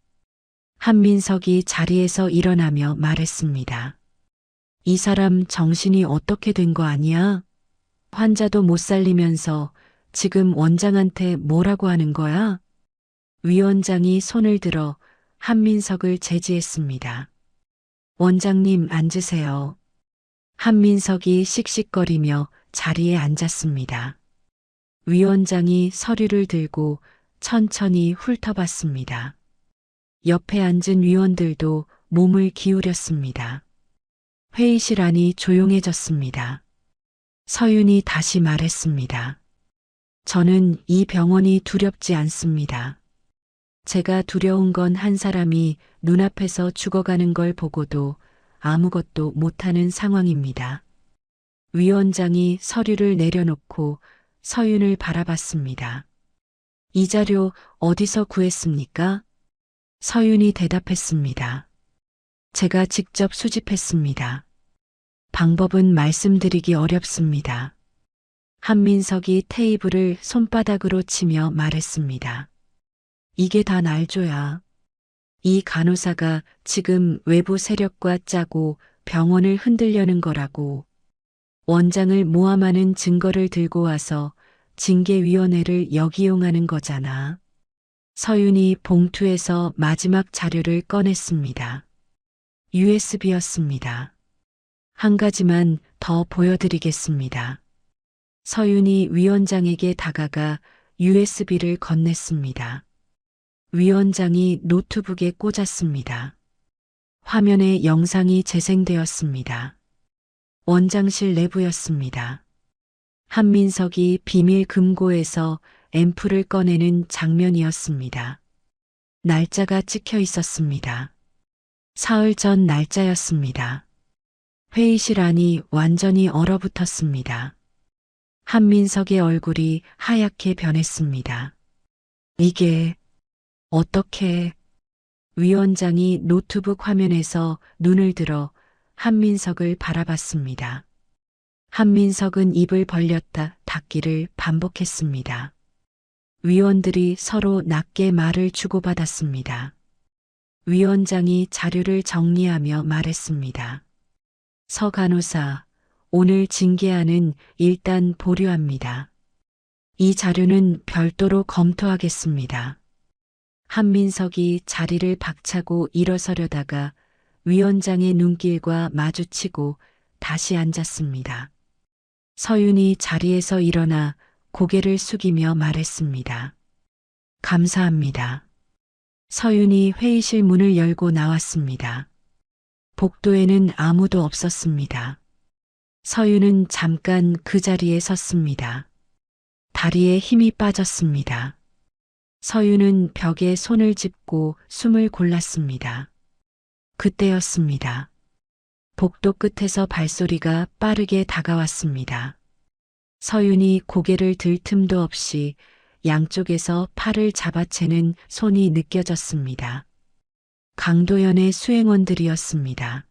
한민석이 자리에서 일어나며 말했습니다. 이 사람 정신이 어떻게 된 거 아니야? 환자도 못 살리면서 지금 원장한테 뭐라고 하는 거야? 위원장이 손을 들어 한민석을 제지했습니다. 원장님 앉으세요. 한민석이 씩씩거리며 자리에 앉았습니다. 위원장이 서류를 들고 천천히 훑어봤습니다. 옆에 앉은 위원들도 몸을 기울였습니다. 회의실 안이 조용해졌습니다. 서윤이 다시 말했습니다. 저는 이 병원이 두렵지 않습니다. 제가 두려운 건 한 사람이 눈앞에서 죽어가는 걸 보고도 아무것도 못하는 상황입니다. 위원장이 서류를 내려놓고 서윤을 바라봤습니다. 이 자료 어디서 구했습니까? 서윤이 대답했습니다. 제가 직접 수집했습니다. 방법은 말씀드리기 어렵습니다. 한민석이 테이블을 손바닥으로 치며 말했습니다. 이게 다 날조야. 이 간호사가 지금 외부 세력과 짜고 병원을 흔들려는 거라고. 원장을 모함하는 증거를 들고 와서 징계위원회를 역이용하는 거잖아. 서윤이 봉투에서 마지막 자료를 꺼냈습니다. USB였습니다. 한 가지만 더 보여드리겠습니다. 서윤이 위원장에게 다가가 USB를 건넸습니다. 위원장이 노트북에 꽂았습니다. 화면에 영상이 재생되었습니다. 원장실 내부였습니다. 한민석이 비밀 금고에서 앰플을 꺼내는 장면이었습니다. 날짜가 찍혀 있었습니다. 사흘 전 날짜였습니다. 회의실 안이 완전히 얼어붙었습니다. 한민석의 얼굴이 하얗게 변했습니다. 이게 어떻게? 위원장이 노트북 화면에서 눈을 들어 한민석을 바라봤습니다. 한민석은 입을 벌렸다 닫기를 반복했습니다. 위원들이 서로 낮게 말을 주고받았습니다. 위원장이 자료를 정리하며 말했습니다. 서 간호사, 오늘 징계안은 일단 보류합니다. 이 자료는 별도로 검토하겠습니다. 한민석이 자리를 박차고 일어서려다가 위원장의 눈길과 마주치고 다시 앉았습니다. 서윤이 자리에서 일어나 고개를 숙이며 말했습니다. 감사합니다. 서윤이 회의실 문을 열고 나왔습니다. 복도에는 아무도 없었습니다. 서윤은 잠깐 그 자리에 섰습니다. 다리에 힘이 빠졌습니다. 서윤은 벽에 손을 짚고 숨을 골랐습니다. 그때였습니다. 복도 끝에서 발소리가 빠르게 다가왔습니다. 서윤이 고개를 들 틈도 없이 양쪽에서 팔을 잡아채는 손이 느껴졌습니다. 강도연의 수행원들이었습니다.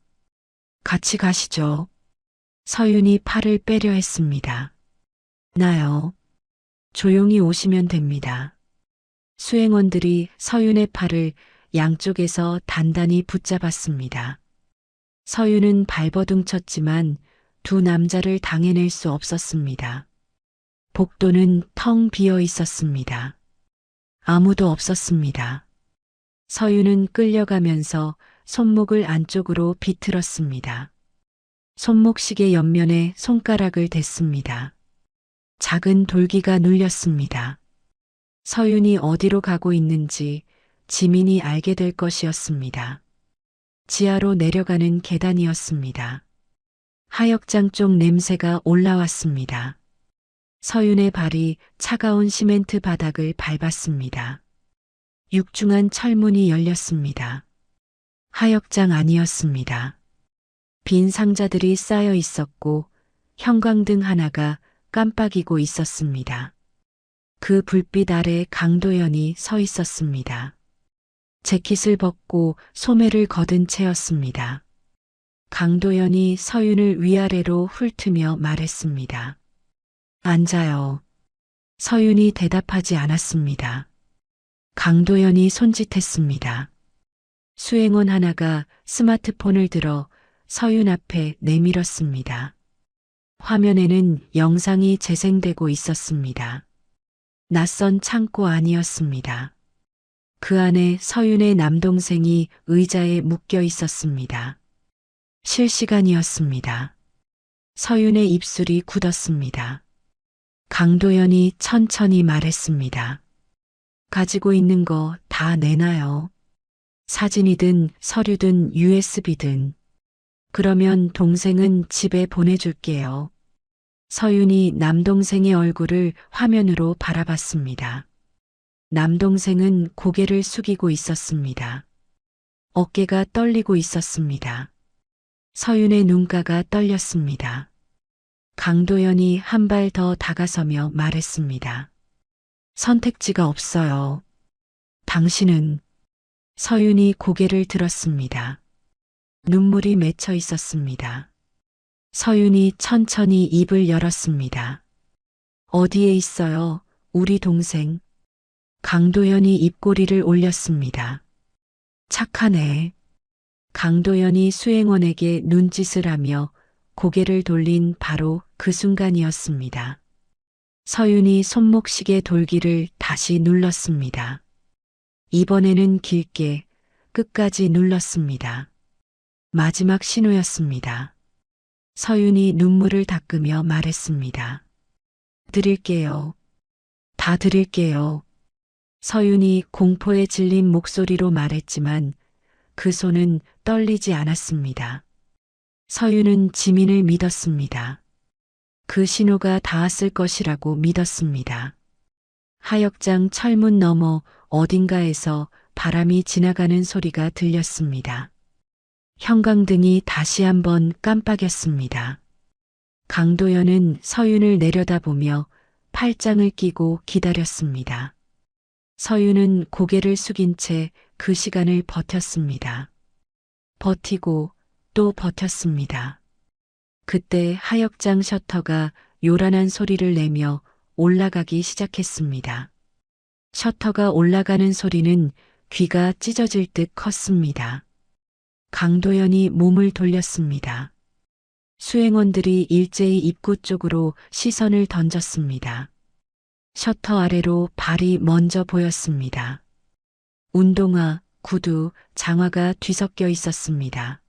같이 가시죠. 서윤이 팔을 빼려 했습니다. 나요. 조용히 오시면 됩니다. 수행원들이 서윤의 팔을 양쪽에서 단단히 붙잡았습니다. 서윤은 발버둥 쳤지만 두 남자를 당해낼 수 없었습니다. 복도는 텅 비어 있었습니다. 아무도 없었습니다. 서윤은 끌려가면서 손목을 안쪽으로 비틀었습니다. 손목시계 옆면에 손가락을 댔습니다. 작은 돌기가 눌렸습니다. 서윤이 어디로 가고 있는지 지민이 알게 될 것이었습니다. 지하로 내려가는 계단이었습니다. 하역장 쪽 냄새가 올라왔습니다. 서윤의 발이 차가운 시멘트 바닥을 밟았습니다. 육중한 철문이 열렸습니다. 하역장 아니었습니다. 빈 상자들이 쌓여 있었고 형광등 하나가 깜빡이고 있었습니다. 그 불빛 아래 강도연이 서 있었습니다. 재킷을 벗고 소매를 거둔 채였습니다. 강도연이 서윤을 위아래로 훑으며 말했습니다. 앉아요. 서윤이 대답하지 않았습니다. 강도연이 손짓했습니다. 수행원 하나가 스마트폰을 들어 서윤 앞에 내밀었습니다. 화면에는 영상이 재생되고 있었습니다. 낯선 창고 안이었습니다. 그 안에 서윤의 남동생이 의자에 묶여 있었습니다. 실시간이었습니다. 서윤의 입술이 굳었습니다. 강도연이 천천히 말했습니다. 가지고 있는 거 다 내놔요. 사진이든 서류든 USB든. 그러면 동생은 집에 보내줄게요. 서윤이 남동생의 얼굴을 화면으로 바라봤습니다. 남동생은 고개를 숙이고 있었습니다. 어깨가 떨리고 있었습니다. 서윤의 눈가가 떨렸습니다. 강도연이 한 발 더 다가서며 말했습니다. 선택지가 없어요. 당신은. 서윤이 고개를 들었습니다. 눈물이 맺혀 있었습니다. 서윤이 천천히 입을 열었습니다. 어디에 있어요, 우리 동생? 강도연이 입꼬리를 올렸습니다. 착하네. 강도연이 수행원에게 눈짓을 하며 고개를 돌린 바로 그 순간이었습니다. 서윤이 손목시계 돌기를 다시 눌렀습니다. 이번에는 길게 끝까지 눌렀습니다. 마지막 신호였습니다. 서윤이 눈물을 닦으며 말했습니다. 드릴게요. 다 드릴게요. 서윤이 공포에 질린 목소리로 말했지만 그 손은 떨리지 않았습니다. 서윤은 지민을 믿었습니다. 그 신호가 닿았을 것이라고 믿었습니다. 하역장 철문 너머 어딘가에서 바람이 지나가는 소리가 들렸습니다. 형광등이 다시 한번 깜빡였습니다. 강도연은 서윤을 내려다보며 팔짱을 끼고 기다렸습니다. 서윤은 고개를 숙인 채 그 시간을 버텼습니다. 버티고 또 버텼습니다. 그때 하역장 셔터가 요란한 소리를 내며 올라가기 시작했습니다. 셔터가 올라가는 소리는 귀가 찢어질 듯 컸습니다. 강도연이 몸을 돌렸습니다. 수행원들이 일제히 입구 쪽으로 시선을 던졌습니다. 셔터 아래로 발이 먼저 보였습니다. 운동화, 구두, 장화가 뒤섞여 있었습니다.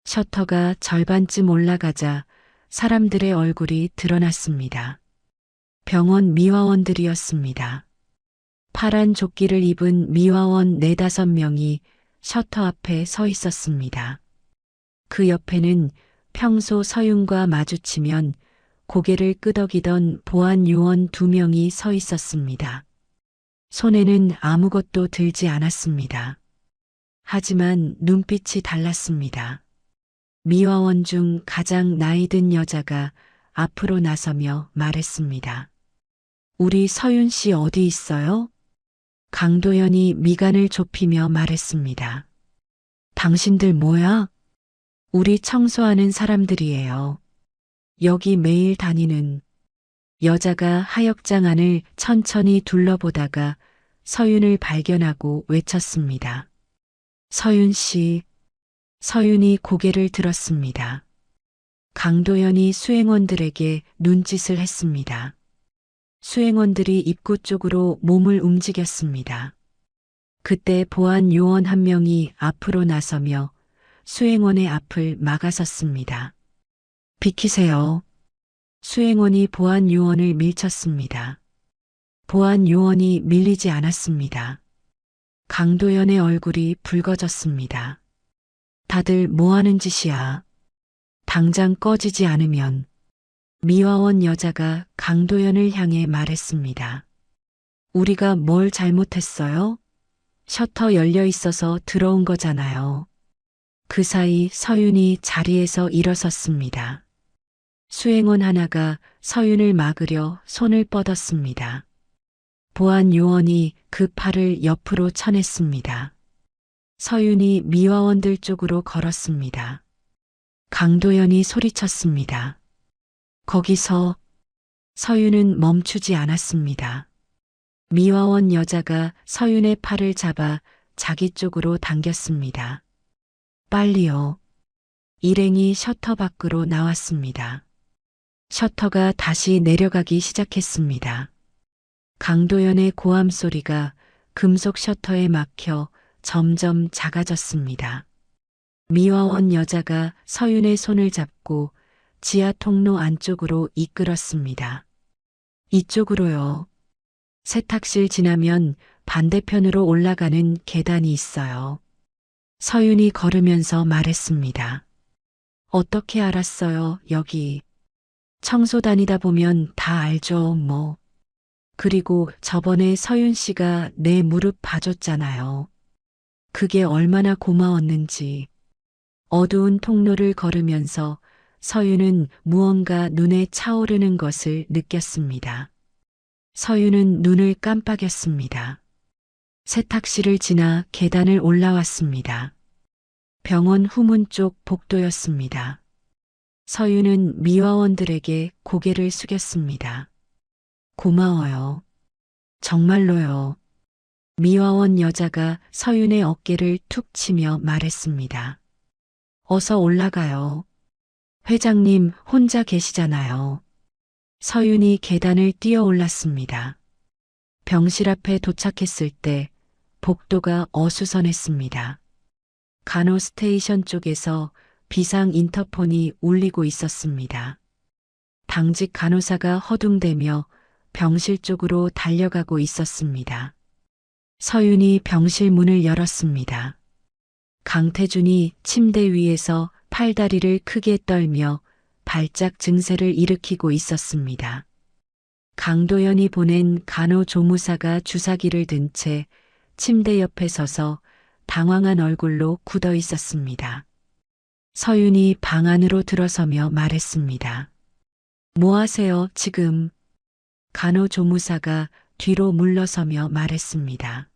셔터가 절반쯤 올라가자 사람들의 얼굴이 드러났습니다. 병원 미화원들이었습니다. 파란 조끼를 입은 미화원 4~5명이 셔터 앞에 서 있었습니다. 그 옆에는 평소 서윤과 마주치면 고개를 끄덕이던 보안 요원 2명이 서 있었습니다. 손에는 아무것도 들지 않았습니다. 하지만 눈빛이 달랐습니다. 미화원 중 가장 나이 든 여자가 앞으로 나서며 말했습니다. 우리 서윤 씨 어디 있어요? 강도연이 미간을 좁히며 말했습니다. 당신들 뭐야? 우리 청소하는 사람들이에요. 여기 매일 다니는. 여자가 하역장 안을 천천히 둘러보다가 서윤을 발견하고 외쳤습니다. 서윤 씨. 서윤이 고개를 들었습니다. 강도연이 수행원들에게 눈짓을 했습니다. 수행원들이 입구 쪽으로 몸을 움직였습니다. 그때 보안 요원 1명이 앞으로 나서며 수행원의 앞을 막아섰습니다. 비키세요. 수행원이 보안 요원을 밀쳤습니다. 보안 요원이 밀리지 않았습니다. 강도연의 얼굴이 붉어졌습니다. 다들 뭐 하는 짓이야? 당장 꺼지지 않으면. 미화원 여자가 강도연을 향해 말했습니다. 우리가 뭘 잘못했어요? 셔터 열려 있어서 들어온 거잖아요. 그 사이 서윤이 자리에서 일어섰습니다. 수행원 하나가 서윤을 막으려 손을 뻗었습니다. 보안 요원이 그 팔을 옆으로 쳐냈습니다. 서윤이 미화원들 쪽으로 걸었습니다. 강도연이 소리쳤습니다. 거기서. 서윤은 멈추지 않았습니다. 미화원 여자가 서윤의 팔을 잡아 자기 쪽으로 당겼습니다. 빨리요. 일행이 셔터 밖으로 나왔습니다. 셔터가 다시 내려가기 시작했습니다. 강도연의 고함 소리가 금속 셔터에 막혀 점점 작아졌습니다. 미화원 여자가 서윤의 손을 잡고 지하 통로 안쪽으로 이끌었습니다. 이쪽으로요. 세탁실 지나면 반대편으로 올라가는 계단이 있어요. 서윤이 걸으면서 말했습니다. 어떻게 알았어요, 여기. 청소 다니다 보면 다 알죠, 뭐. 그리고 저번에 서윤 씨가 내 무릎 봐줬잖아요. 그게 얼마나 고마웠는지. 어두운 통로를 걸으면서 서윤은 무언가 눈에 차오르는 것을 느꼈습니다. 서윤은 눈을 깜빡였습니다. 세탁실을 지나 계단을 올라왔습니다. 병원 후문 쪽 복도였습니다. 서윤은 미화원들에게 고개를 숙였습니다. 고마워요. 정말로요. 미화원 여자가 서윤의 어깨를 툭 치며 말했습니다. 어서 올라가요. 회장님 혼자 계시잖아요. 서윤이 계단을 뛰어 올랐습니다. 병실 앞에 도착했을 때 복도가 어수선했습니다. 간호 스테이션 쪽에서 비상 인터폰이 울리고 있었습니다. 당직 간호사가 허둥대며 병실 쪽으로 달려가고 있었습니다. 서윤이 병실 문을 열었습니다. 강태준이 침대 위에서 팔다리를 크게 떨며 발작 증세를 일으키고 있었습니다. 강도연이 보낸 간호조무사가 주사기를 든 채 침대 옆에 서서 당황한 얼굴로 굳어 있었습니다. 서윤이 방 안으로 들어서며 말했습니다. 뭐 하세요, 지금? 간호조무사가 뒤로 물러서며 말했습니다.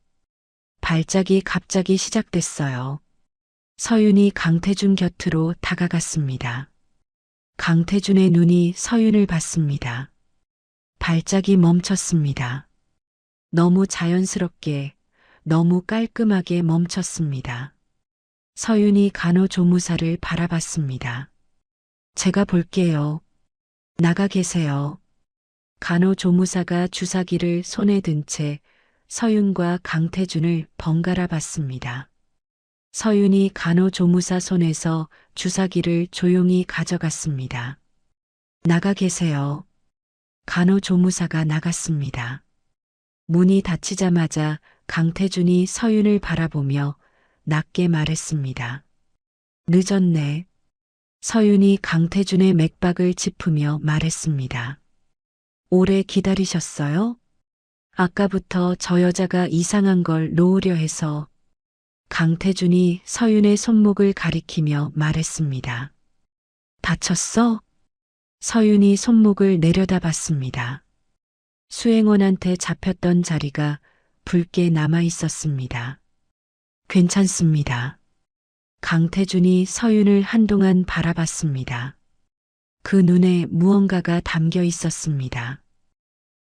발작이 갑자기 시작됐어요. 서윤이 강태준 곁으로 다가갔습니다. 강태준의 눈이 서윤을 봤습니다. 발작이 멈췄습니다. 너무 자연스럽게, 너무 깔끔하게 멈췄습니다. 서윤이 간호조무사를 바라봤습니다. 제가 볼게요. 나가 계세요. 간호조무사가 주사기를 손에 든 채 서윤과 강태준을 번갈아 봤습니다. 서윤이 간호조무사 손에서 주사기를 조용히 가져갔습니다. 나가 계세요. 간호조무사가 나갔습니다. 문이 닫히자마자 강태준이 서윤을 바라보며 낮게 말했습니다. 늦었네. 서윤이 강태준의 맥박을 짚으며 말했습니다. 오래 기다리셨어요? 아까부터 저 여자가 이상한 걸 놓으려 해서. 강태준이 서윤의 손목을 가리키며 말했습니다. 다쳤어? 서윤이 손목을 내려다봤습니다. 수행원한테 잡혔던 자리가 붉게 남아 있었습니다. 괜찮습니다. 강태준이 서윤을 한동안 바라봤습니다. 그 눈에 무언가가 담겨 있었습니다.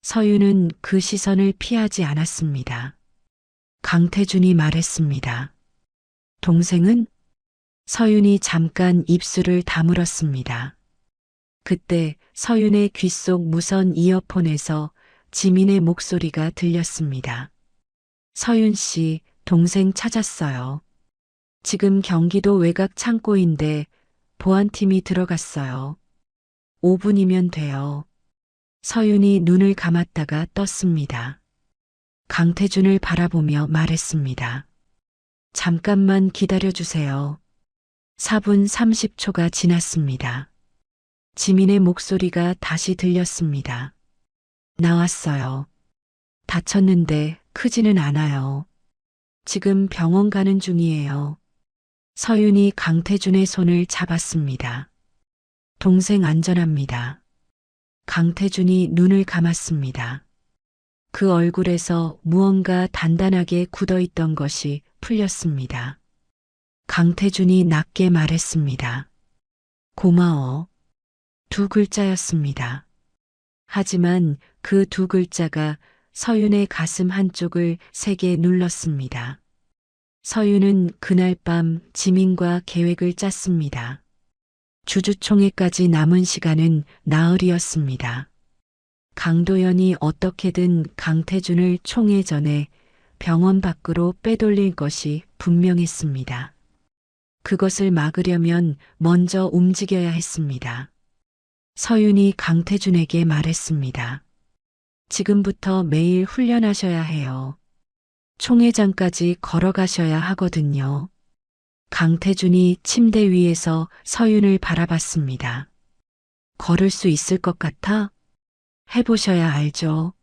서윤은 그 시선을 피하지 않았습니다. 강태준이 말했습니다. 동생은? 서윤이 잠깐 입술을 다물었습니다. 그때 서윤의 귀 속 무선 이어폰에서 지민의 목소리가 들렸습니다. 서윤 씨, 동생 찾았어요. 지금 경기도 외곽 창고인데 보안팀이 들어갔어요. 5분이면 돼요. 서윤이 눈을 감았다가 떴습니다. 강태준을 바라보며 말했습니다. 잠깐만 기다려주세요. 4분 30초가 지났습니다. 지민의 목소리가 다시 들렸습니다. 나왔어요. 다쳤는데 크지는 않아요. 지금 병원 가는 중이에요. 서윤이 강태준의 손을 잡았습니다. 동생 안전합니다. 강태준이 눈을 감았습니다. 그 얼굴에서 무언가 단단하게 굳어있던 것이 풀렸습니다. 강태준이 낮게 말했습니다. 고마워. 2 글자였습니다. 하지만 그 두 글자가 서윤의 가슴 한쪽을 세게 눌렀습니다. 서윤은 그날 밤 지민과 계획을 짰습니다. 주주총회까지 남은 시간은 나흘이었습니다. 강도연이 어떻게든 강태준을 총회 전에 병원 밖으로 빼돌릴 것이 분명했습니다. 그것을 막으려면 먼저 움직여야 했습니다. 서윤이 강태준에게 말했습니다. 지금부터 매일 훈련하셔야 해요. 총회장까지 걸어가셔야 하거든요. 강태준이 침대 위에서 서윤을 바라봤습니다. 걸을 수 있을 것 같아? 해보셔야 알죠.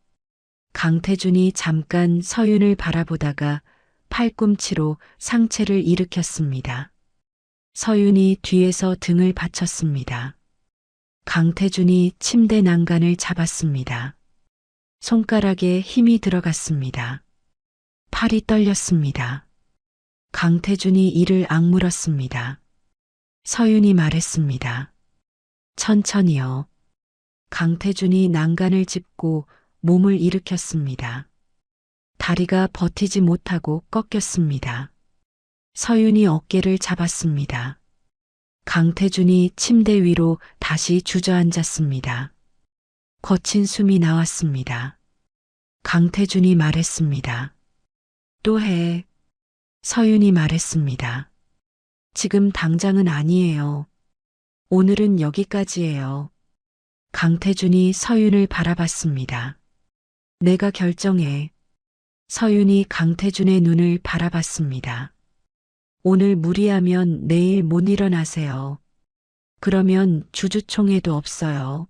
강태준이 잠깐 서윤을 바라보다가 팔꿈치로 상체를 일으켰습니다. 서윤이 뒤에서 등을 받쳤습니다. 강태준이 침대 난간을 잡았습니다. 손가락에 힘이 들어갔습니다. 팔이 떨렸습니다. 강태준이 이를 악물었습니다. 서윤이 말했습니다. 천천히요. 강태준이 난간을 짚고 몸을 일으켰습니다. 다리가 버티지 못하고 꺾였습니다. 서윤이 어깨를 잡았습니다. 강태준이 침대 위로 다시 주저앉았습니다. 거친 숨이 나왔습니다. 강태준이 말했습니다. 또 해. 서윤이 말했습니다. 지금 당장은 아니에요. 오늘은 여기까지예요. 강태준이 서윤을 바라봤습니다. 내가 결정해. 서윤이 강태준의 눈을 바라봤습니다. 오늘 무리하면 내일 못 일어나세요. 그러면 주주총회도 없어요.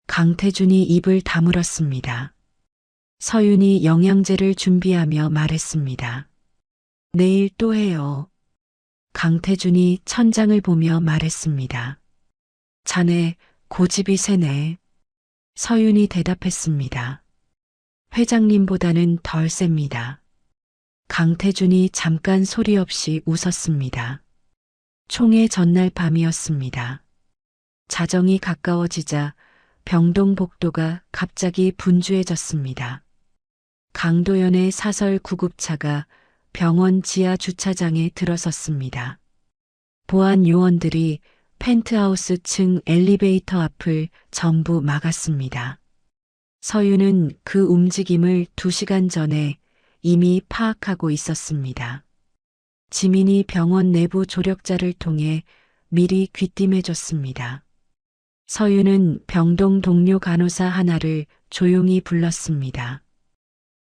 강태준이 입을 다물었습니다. 서윤이 영양제를 준비하며 말했습니다. 내일 또 해요. 강태준이 천장을 보며 말했습니다. 자네 고집이 세네. 서윤이 대답했습니다. 회장님보다는 덜 셉니다. 강태준이 잠깐 소리 없이 웃었습니다. 총회 전날 밤이었습니다. 자정이 가까워지자 병동복도가 갑자기 분주해졌습니다. 강도연의 사설 구급차가 병원 지하 주차장에 들어섰습니다. 보안 요원들이 펜트하우스 층 엘리베이터 앞을 전부 막았습니다. 서윤은 그 움직임을 2시간 전에 이미 파악하고 있었습니다. 지민이 병원 내부 조력자를 통해 미리 귀띔해줬습니다. 서윤은 병동 동료 간호사 하나를 조용히 불렀습니다.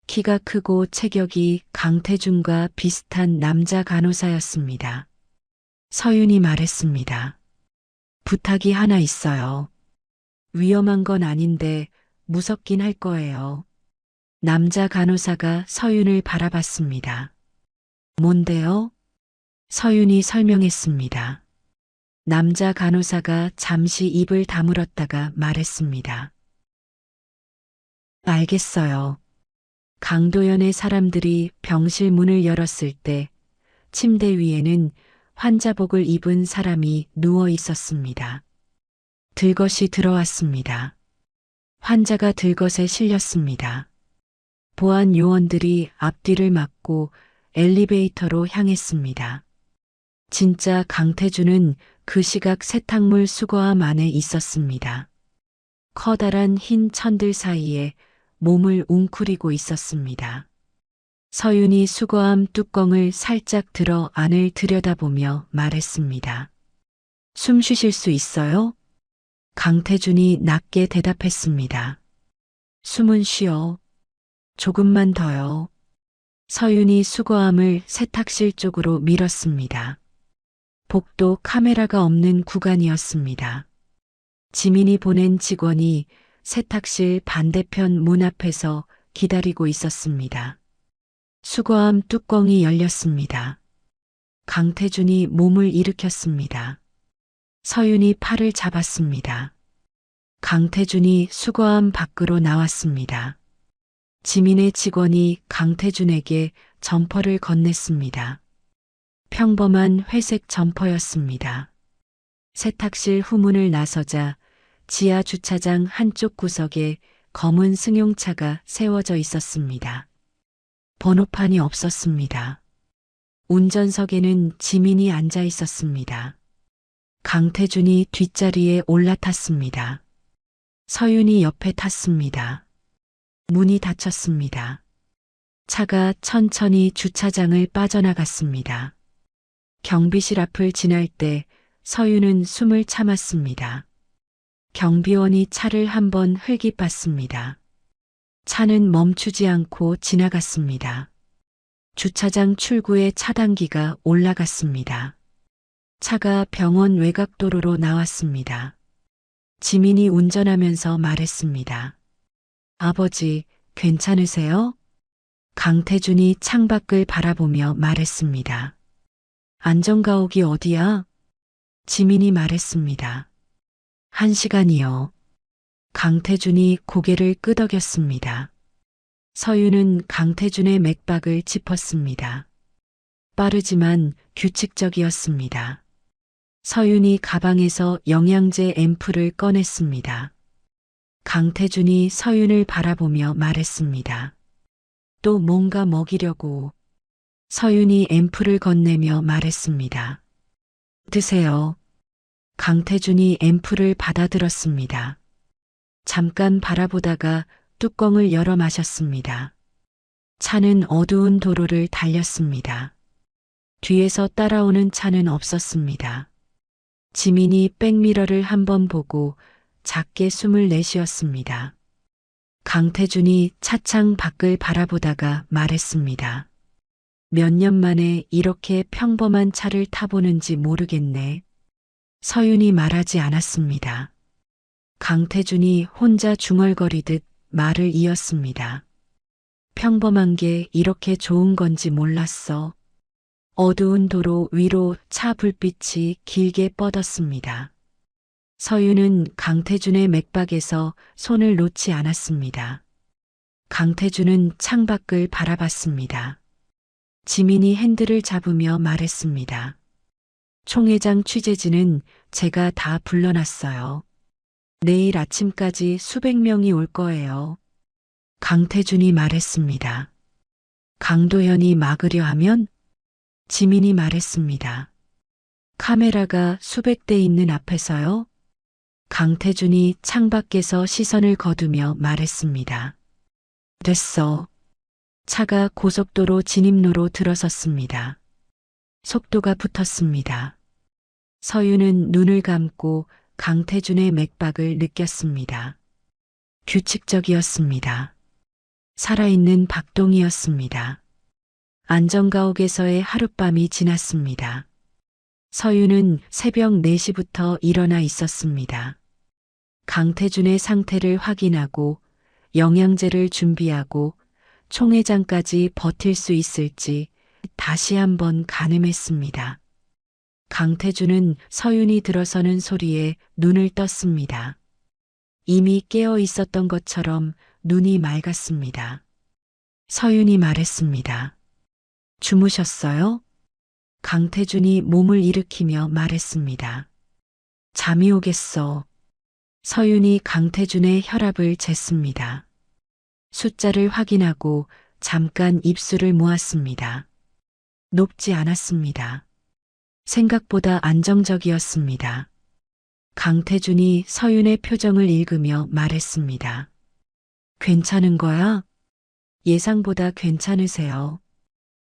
키가 크고 체격이 강태준과 비슷한 남자 간호사였습니다. 서윤이 말했습니다. 부탁이 하나 있어요. 위험한 건 아닌데 무섭긴 할 거예요. 남자 간호사가 서윤을 바라봤습니다. 뭔데요? 서윤이 설명했습니다. 남자 간호사가 잠시 입을 다물었다가 말했습니다. 알겠어요. 강도연의 사람들이 병실 문을 열었을 때 침대 위에는 환자복을 입은 사람이 누워 있었습니다. 들것이 들어왔습니다. 환자가 들것에 실렸습니다. 보안 요원들이 앞뒤를 막고 엘리베이터로 향했습니다. 진짜 강태준은 그 시각 세탁물 수거함 안에 있었습니다. 커다란 흰 천들 사이에 몸을 웅크리고 있었습니다. 서윤이 수거함 뚜껑을 살짝 들어 안을 들여다보며 말했습니다. 숨 쉬실 수 있어요? 강태준이 낮게 대답했습니다. 숨은 쉬어. 조금만 더요. 서윤이 수거함을 세탁실 쪽으로 밀었습니다. 복도 카메라가 없는 구간이었습니다. 지민이 보낸 직원이 세탁실 반대편 문 앞에서 기다리고 있었습니다. 수거함 뚜껑이 열렸습니다. 강태준이 몸을 일으켰습니다. 서윤이 팔을 잡았습니다. 강태준이 수거함 밖으로 나왔습니다. 지민의 직원이 강태준에게 점퍼를 건넸습니다. 평범한 회색 점퍼였습니다. 세탁실 후문을 나서자 지하 주차장 한쪽 구석에 검은 승용차가 세워져 있었습니다. 번호판이 없었습니다. 운전석에는 지민이 앉아 있었습니다. 강태준이 뒷자리에 올라탔습니다. 서윤이 옆에 탔습니다. 문이 닫혔습니다. 차가 천천히 주차장을 빠져나갔습니다. 경비실 앞을 지날 때 서윤은 숨을 참았습니다. 경비원이 차를 한번 흘깃봤습니다. 차는 멈추지 않고 지나갔습니다. 주차장 출구에 차단기가 올라갔습니다. 차가 병원 외곽도로로 나왔습니다. 지민이 운전하면서 말했습니다. 아버지, 괜찮으세요? 강태준이 창밖을 바라보며 말했습니다. 안전가옥이 어디야? 지민이 말했습니다. 1시간이요. 강태준이 고개를 끄덕였습니다. 서윤은 강태준의 맥박을 짚었습니다. 빠르지만 규칙적이었습니다. 서윤이 가방에서 영양제 앰플을 꺼냈습니다. 강태준이 서윤을 바라보며 말했습니다. 또 뭔가 먹이려고. 서윤이 앰플을 건네며 말했습니다. 드세요. 강태준이 앰플을 받아들었습니다. 잠깐 바라보다가 뚜껑을 열어 마셨습니다. 차는 어두운 도로를 달렸습니다. 뒤에서 따라오는 차는 없었습니다. 지민이 백미러를 한번 보고 작게 숨을 내쉬었습니다. 강태준이 차창 밖을 바라보다가 말했습니다. 몇 년 만에 이렇게 평범한 차를 타보는지 모르겠네. 서윤이 말하지 않았습니다. 강태준이 혼자 중얼거리듯 말을 이었습니다. 평범한 게 이렇게 좋은 건지 몰랐어. 어두운 도로 위로 차 불빛이 길게 뻗었습니다. 서윤은 강태준의 맥박에서 손을 놓지 않았습니다. 강태준은 창밖을 바라봤습니다. 지민이 핸들을 잡으며 말했습니다. 총회장 취재진은 제가 다 불러놨어요. 내일 아침까지 수백 명이 올 거예요. 강태준이 말했습니다. 강도현이 막으려 하면? 지민이 말했습니다. 카메라가 수백 대 있는 앞에서요? 강태준이 창밖에서 시선을 거두며 말했습니다. 됐어. 차가 고속도로 진입로로 들어섰습니다. 속도가 붙었습니다. 서윤은 눈을 감고 강태준의 맥박을 느꼈습니다. 규칙적이었습니다. 살아있는 박동이었습니다. 안전가옥에서의 하룻밤이 지났습니다. 서윤은 새벽 4시부터 일어나 있었습니다. 강태준의 상태를 확인하고 영양제를 준비하고 총회장까지 버틸 수 있을지 다시 한번 가늠했습니다. 강태준은 서윤이 들어서는 소리에 눈을 떴습니다. 이미 깨어 있었던 것처럼 눈이 맑았습니다. 서윤이 말했습니다. 주무셨어요? 강태준이 몸을 일으키며 말했습니다. 잠이 오겠어. 서윤이 강태준의 혈압을 쟀습니다. 숫자를 확인하고 잠깐 입술을 모았습니다. 높지 않았습니다. 생각보다 안정적이었습니다. 강태준이 서윤의 표정을 읽으며 말했습니다. 괜찮은 거야? 예상보다 괜찮으세요.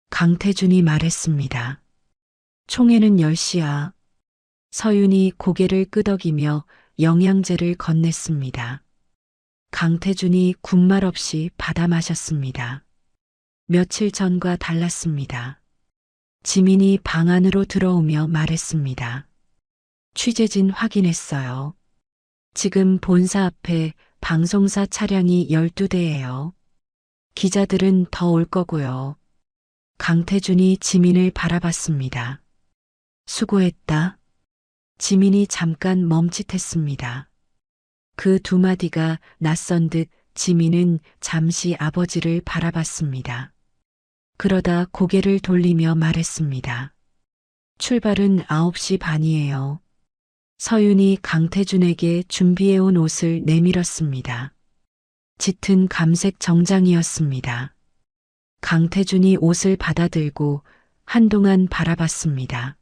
강태준이 말했습니다. 총회는 10시야. 서윤이 고개를 끄덕이며 영양제를 건넸습니다. 강태준이 군말 없이 받아 마셨습니다. 며칠 전과 달랐습니다. 지민이 방 안으로 들어오며 말했습니다. 취재진 확인했어요. 지금 본사 앞에 방송사 차량이 12대예요. 기자들은 더 올 거고요. 강태준이 지민을 바라봤습니다. 수고했다. 지민이 잠깐 멈칫했습니다. 그 두 마디가 낯선 듯 지민은 잠시 아버지를 바라봤습니다. 그러다 고개를 돌리며 말했습니다. 출발은 9시 반이에요. 서윤이 강태준에게 준비해온 옷을 내밀었습니다. 짙은 감색 정장이었습니다. 강태준이 옷을 받아들고 한동안 바라봤습니다.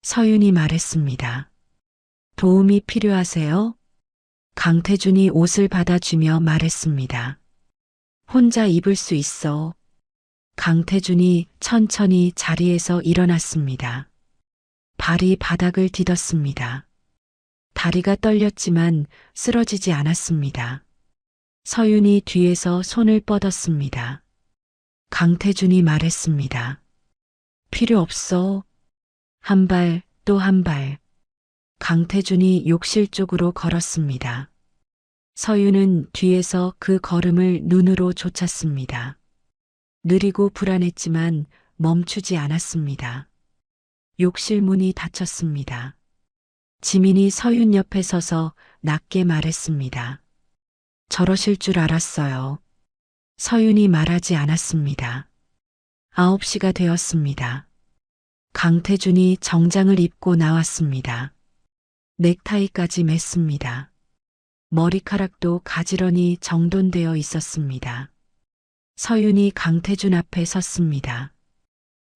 서윤이 말했습니다. 도움이 필요하세요? 강태준이 옷을 받아주며 말했습니다. 혼자 입을 수 있어. 강태준이 천천히 자리에서 일어났습니다. 발이 바닥을 디뎠습니다. 다리가 떨렸지만 쓰러지지 않았습니다. 서윤이 뒤에서 손을 뻗었습니다. 강태준이 말했습니다. 필요 없어. 한 발, 또 한 발. 강태준이 욕실 쪽으로 걸었습니다. 서윤은 뒤에서 그 걸음을 눈으로 쫓았습니다. 느리고 불안했지만 멈추지 않았습니다. 욕실 문이 닫혔습니다. 지민이 서윤 옆에 서서 낮게 말했습니다. 저러실 줄 알았어요. 서윤이 말하지 않았습니다. 9시가 되었습니다. 강태준이 정장을 입고 나왔습니다. 넥타이까지 맸습니다. 머리카락도 가지런히 정돈되어 있었습니다. 서윤이 강태준 앞에 섰습니다.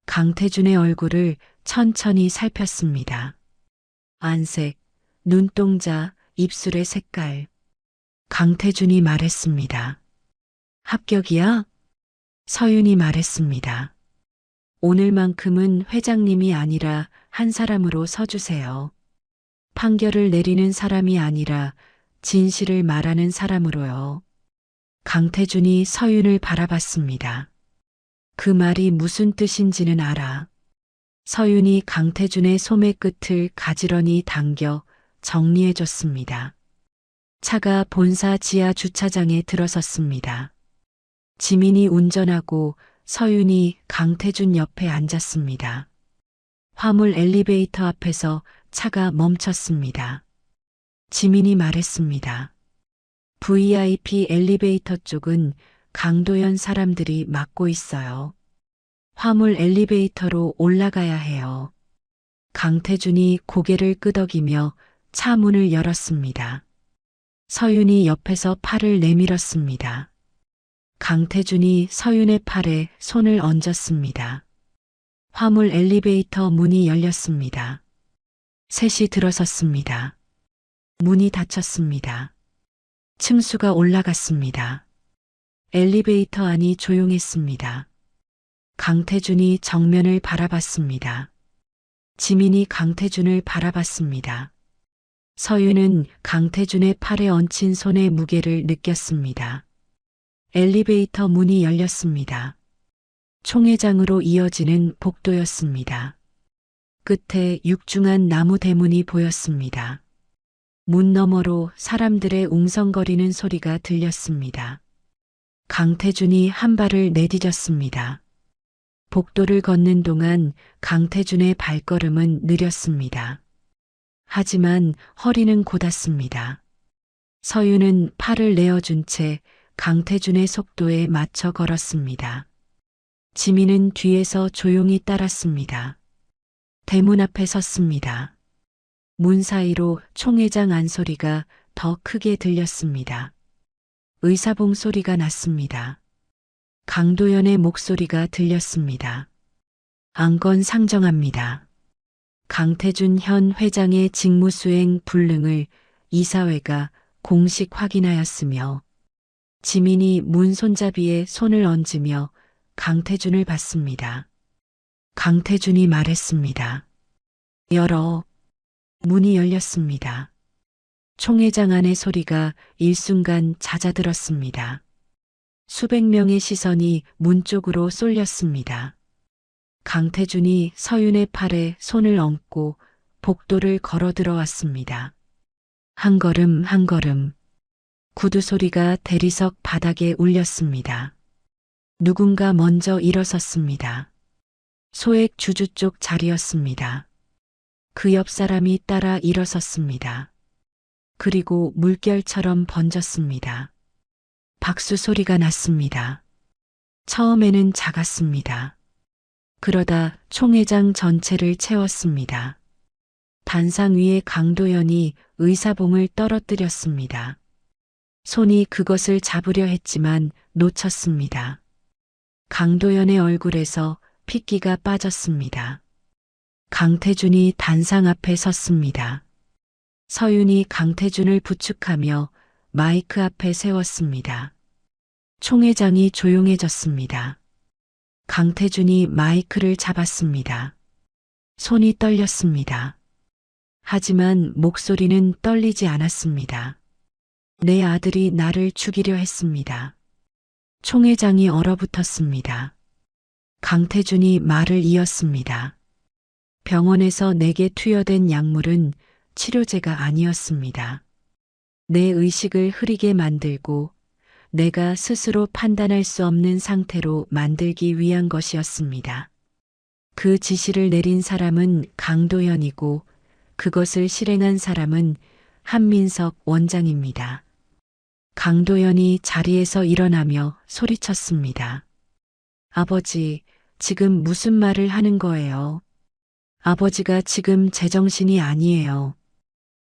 강태준의 얼굴을 천천히 살폈습니다. 안색, 눈동자, 입술의 색깔. 강태준이 말했습니다. 합격이야? 서윤이 말했습니다. 오늘만큼은 회장님이 아니라 한 사람으로 서주세요. 판결을 내리는 사람이 아니라 진실을 말하는 사람으로요. 강태준이 서윤을 바라봤습니다. 그 말이 무슨 뜻인지는 알아. 서윤이 강태준의 소매 끝을 가지런히 당겨 정리해줬습니다. 차가 본사 지하 주차장에 들어섰습니다. 지민이 운전하고 서윤이 강태준 옆에 앉았습니다. 화물 엘리베이터 앞에서 차가 멈췄습니다. 지민이 말했습니다. VIP 엘리베이터 쪽은 강도연 사람들이 막고 있어요. 화물 엘리베이터로 올라가야 해요. 강태준이 고개를 끄덕이며 차 문을 열었습니다. 서윤이 옆에서 팔을 내밀었습니다. 강태준이 서윤의 팔에 손을 얹었습니다. 화물 엘리베이터 문이 열렸습니다. 셋이 들어섰습니다. 문이 닫혔습니다. 층수가 올라갔습니다. 엘리베이터 안이 조용했습니다. 강태준이 정면을 바라봤습니다. 지민이 강태준을 바라봤습니다. 서윤은 강태준의 팔에 얹힌 손의 무게를 느꼈습니다. 엘리베이터 문이 열렸습니다. 총회장으로 이어지는 복도였습니다. 끝에 육중한 나무 대문이 보였습니다. 문 너머로 사람들의 웅성거리는 소리가 들렸습니다. 강태준이 한 발을 내디뎠습니다. 복도를 걷는 동안 강태준의 발걸음은 느렸습니다. 하지만 허리는 곧았습니다. 서윤은 팔을 내어준 채 강태준의 속도에 맞춰 걸었습니다. 지민은 뒤에서 조용히 따랐습니다. 대문 앞에 섰습니다. 문 사이로 총회장 안소리가 더 크게 들렸습니다. 의사봉 소리가 났습니다. 강도연의 목소리가 들렸습니다. 안건 상정합니다. 강태준 현 회장의 직무수행 불능을 이사회가 공식 확인하였으며 지민이 문 손잡이에 손을 얹으며 강태준을 봤습니다. 강태준이 말했습니다. 열어. 문이 열렸습니다. 총회장 안의 소리가 일순간 잦아들었습니다. 수백 명의 시선이 문 쪽으로 쏠렸습니다. 강태준이 서윤의 팔에 손을 얹고 복도를 걸어 들어왔습니다. 한 걸음 한 걸음 구두 소리가 대리석 바닥에 울렸습니다. 누군가 먼저 일어섰습니다. 소액 주주 쪽 자리였습니다. 그 옆 사람이 따라 일어섰습니다. 그리고 물결처럼 번졌습니다. 박수 소리가 났습니다. 처음에는 작았습니다. 그러다 총회장 전체를 채웠습니다. 단상 위에 강도연이 의사봉을 떨어뜨렸습니다. 손이 그것을 잡으려 했지만 놓쳤습니다. 강도연의 얼굴에서 핏기가 빠졌습니다. 강태준이 단상 앞에 섰습니다. 서윤이 강태준을 부축하며 마이크 앞에 세웠습니다. 총회장이 조용해졌습니다. 강태준이 마이크를 잡았습니다. 손이 떨렸습니다. 하지만 목소리는 떨리지 않았습니다. 내 아들이 나를 죽이려 했습니다. 총회장이 얼어붙었습니다. 강태준이 말을 이었습니다. 병원에서 내게 투여된 약물은 치료제가 아니었습니다. 내 의식을 흐리게 만들고 내가 스스로 판단할 수 없는 상태로 만들기 위한 것이었습니다. 그 지시를 내린 사람은 강도연이고 그것을 실행한 사람은 한민석 원장입니다. 강도연이 자리에서 일어나며 소리쳤습니다. 아버지, 지금 무슨 말을 하는 거예요? 아버지가 지금 제정신이 아니에요.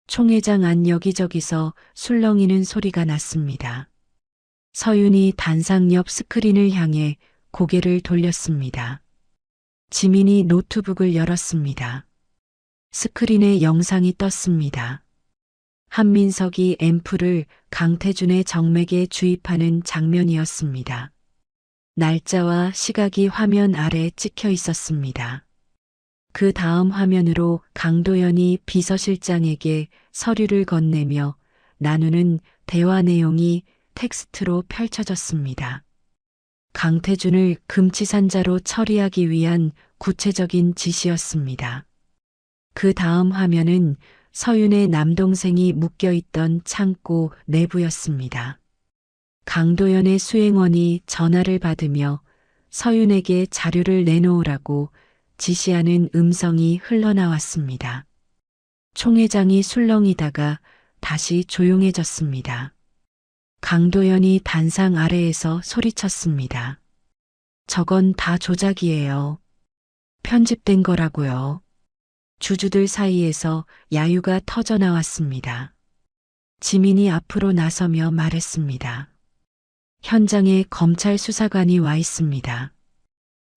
총회장 안 여기저기서 술렁이는 소리가 났습니다. 서윤이 단상 옆 스크린을 향해 고개를 돌렸습니다. 지민이 노트북을 열었습니다. 스크린에 영상이 떴습니다. 한민석이 앰플을 강태준의 정맥에 주입하는 장면이었습니다. 날짜와 시각이 화면 아래 찍혀 있었습니다. 그 다음 화면으로 강도연이 비서실장에게 서류를 건네며 나누는 대화 내용이 텍스트로 펼쳐졌습니다. 강태준을 금치산자로 처리하기 위한 구체적인 지시였습니다. 그 다음 화면은 서윤의 남동생이 묶여있던 창고 내부였습니다. 강도연의 수행원이 전화를 받으며 서윤에게 자료를 내놓으라고 지시하는 음성이 흘러나왔습니다. 총회장이 술렁이다가 다시 조용해졌습니다. 강도연이 단상 아래에서 소리쳤습니다. 저건 다 조작이에요. 편집된 거라고요. 주주들 사이에서 야유가 터져나왔습니다. 지민이 앞으로 나서며 말했습니다. 현장에 검찰 수사관이 와 있습니다.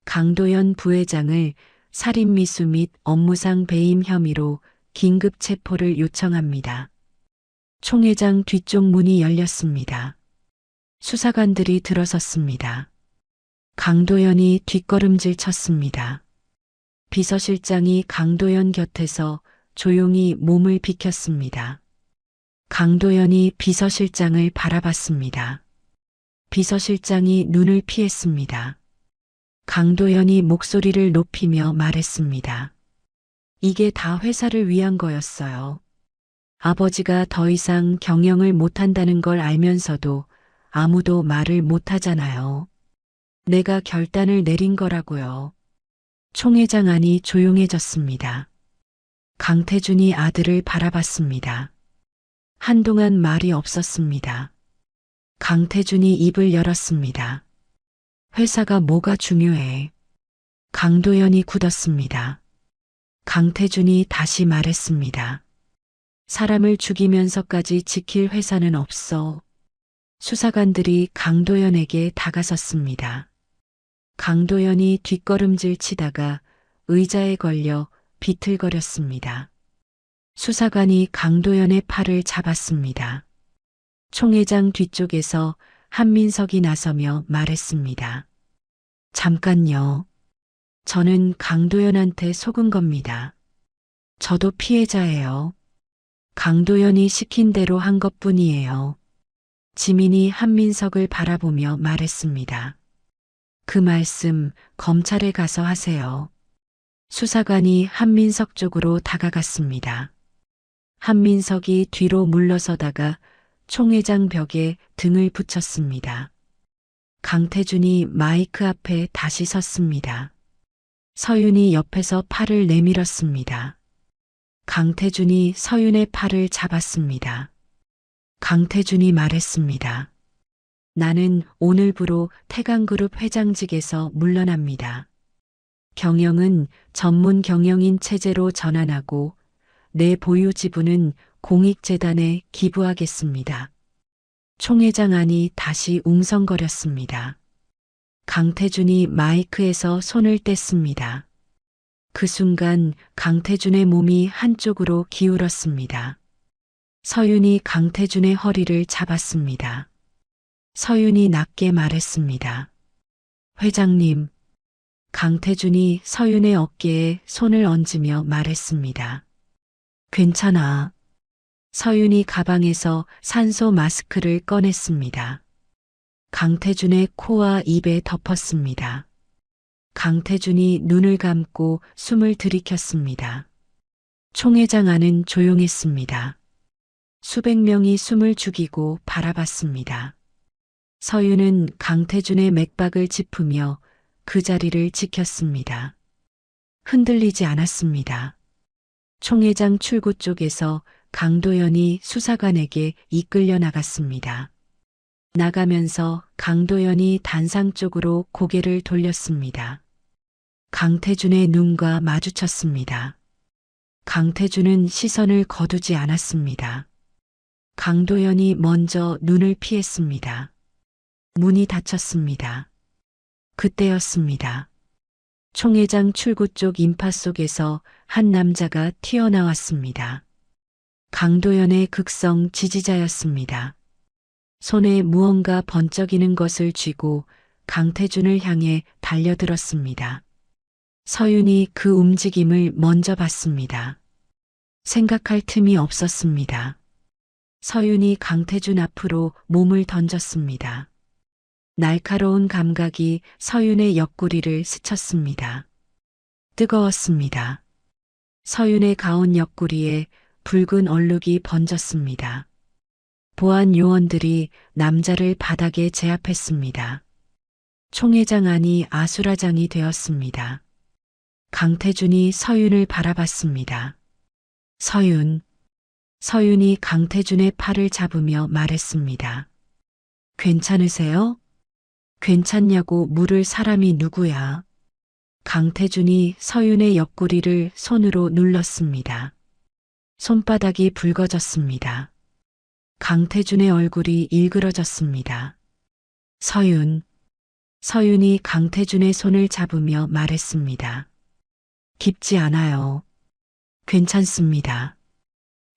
강도연 부회장을 살인미수 및 업무상 배임 혐의로 긴급 체포를 요청합니다. 총회장 뒤쪽 문이 열렸습니다. 수사관들이 들어섰습니다. 강도연이 뒷걸음질 쳤습니다. 비서실장이 강도연 곁에서 조용히 몸을 비켰습니다. 강도연이 비서실장을 바라봤습니다. 비서실장이 눈을 피했습니다. 강도연이 목소리를 높이며 말했습니다. 이게 다 회사를 위한 거였어요. 아버지가 더 이상 경영을 못한다는 걸 알면서도 아무도 말을 못하잖아요. 내가 결단을 내린 거라고요. 총회장 안이 조용해졌습니다. 강태준이 아들을 바라봤습니다. 한동안 말이 없었습니다. 강태준이 입을 열었습니다. 회사가 뭐가 중요해. 강도연이 굳었습니다. 강태준이 다시 말했습니다. 사람을 죽이면서까지 지킬 회사는 없어. 수사관들이 강도연에게 다가섰습니다. 강도연이 뒷걸음질 치다가 의자에 걸려 비틀거렸습니다. 수사관이 강도연의 팔을 잡았습니다. 총회장 뒤쪽에서 한민석이 나서며 말했습니다. 잠깐요. 저는 강도연한테 속은 겁니다. 저도 피해자예요. 강도연이 시킨 대로 한 것뿐이에요. 지민이 한민석을 바라보며 말했습니다. 그 말씀 검찰에 가서 하세요. 수사관이 한민석 쪽으로 다가갔습니다. 한민석이 뒤로 물러서다가 총회장 벽에 등을 붙였습니다. 강태준이 마이크 앞에 다시 섰습니다. 서윤이 옆에서 팔을 내밀었습니다. 강태준이 서윤의 팔을 잡았습니다. 강태준이 말했습니다. 나는 오늘부로 태강그룹 회장직에서 물러납니다. 경영은 전문 경영인 체제로 전환하고 내 보유 지분은 공익재단에 기부하겠습니다. 총회장 안이 다시 웅성거렸습니다. 강태준이 마이크에서 손을 뗐습니다. 그 순간 강태준의 몸이 한쪽으로 기울었습니다. 서윤이 강태준의 허리를 잡았습니다. 서윤이 낮게 말했습니다. 회장님. 강태준이 서윤의 어깨에 손을 얹으며 말했습니다. 괜찮아. 서윤이 가방에서 산소 마스크를 꺼냈습니다. 강태준의 코와 입에 덮었습니다. 강태준이 눈을 감고 숨을 들이켰습니다. 총회장 안은 조용했습니다. 수백 명이 숨을 죽이고 바라봤습니다. 서윤은 강태준의 맥박을 짚으며 그 자리를 지켰습니다. 흔들리지 않았습니다. 총회장 출구 쪽에서 강도연이 수사관에게 이끌려 나갔습니다. 나가면서 강도연이 단상 쪽으로 고개를 돌렸습니다. 강태준의 눈과 마주쳤습니다. 강태준은 시선을 거두지 않았습니다. 강도연이 먼저 눈을 피했습니다. 문이 닫혔습니다. 그때였습니다. 총회장 출구 쪽 인파 속에서 한 남자가 튀어나왔습니다. 강도연의 극성 지지자였습니다. 손에 무언가 번쩍이는 것을 쥐고 강태준을 향해 달려들었습니다. 서윤이 그 움직임을 먼저 봤습니다. 생각할 틈이 없었습니다. 서윤이 강태준 앞으로 몸을 던졌습니다. 날카로운 감각이 서윤의 옆구리를 스쳤습니다. 뜨거웠습니다. 서윤의 가운 옆구리에 붉은 얼룩이 번졌습니다. 보안 요원들이 남자를 바닥에 제압했습니다. 총회장 안이 아수라장이 되었습니다. 강태준이 서윤을 바라봤습니다. 서윤. 서윤이 강태준의 팔을 잡으며 말했습니다. 괜찮으세요? 괜찮냐고 물을 사람이 누구야? 강태준이 서윤의 옆구리를 손으로 눌렀습니다. 손바닥이 붉어졌습니다. 강태준의 얼굴이 일그러졌습니다. 서윤. 서윤이 강태준의 손을 잡으며 말했습니다. 깊지 않아요. 괜찮습니다.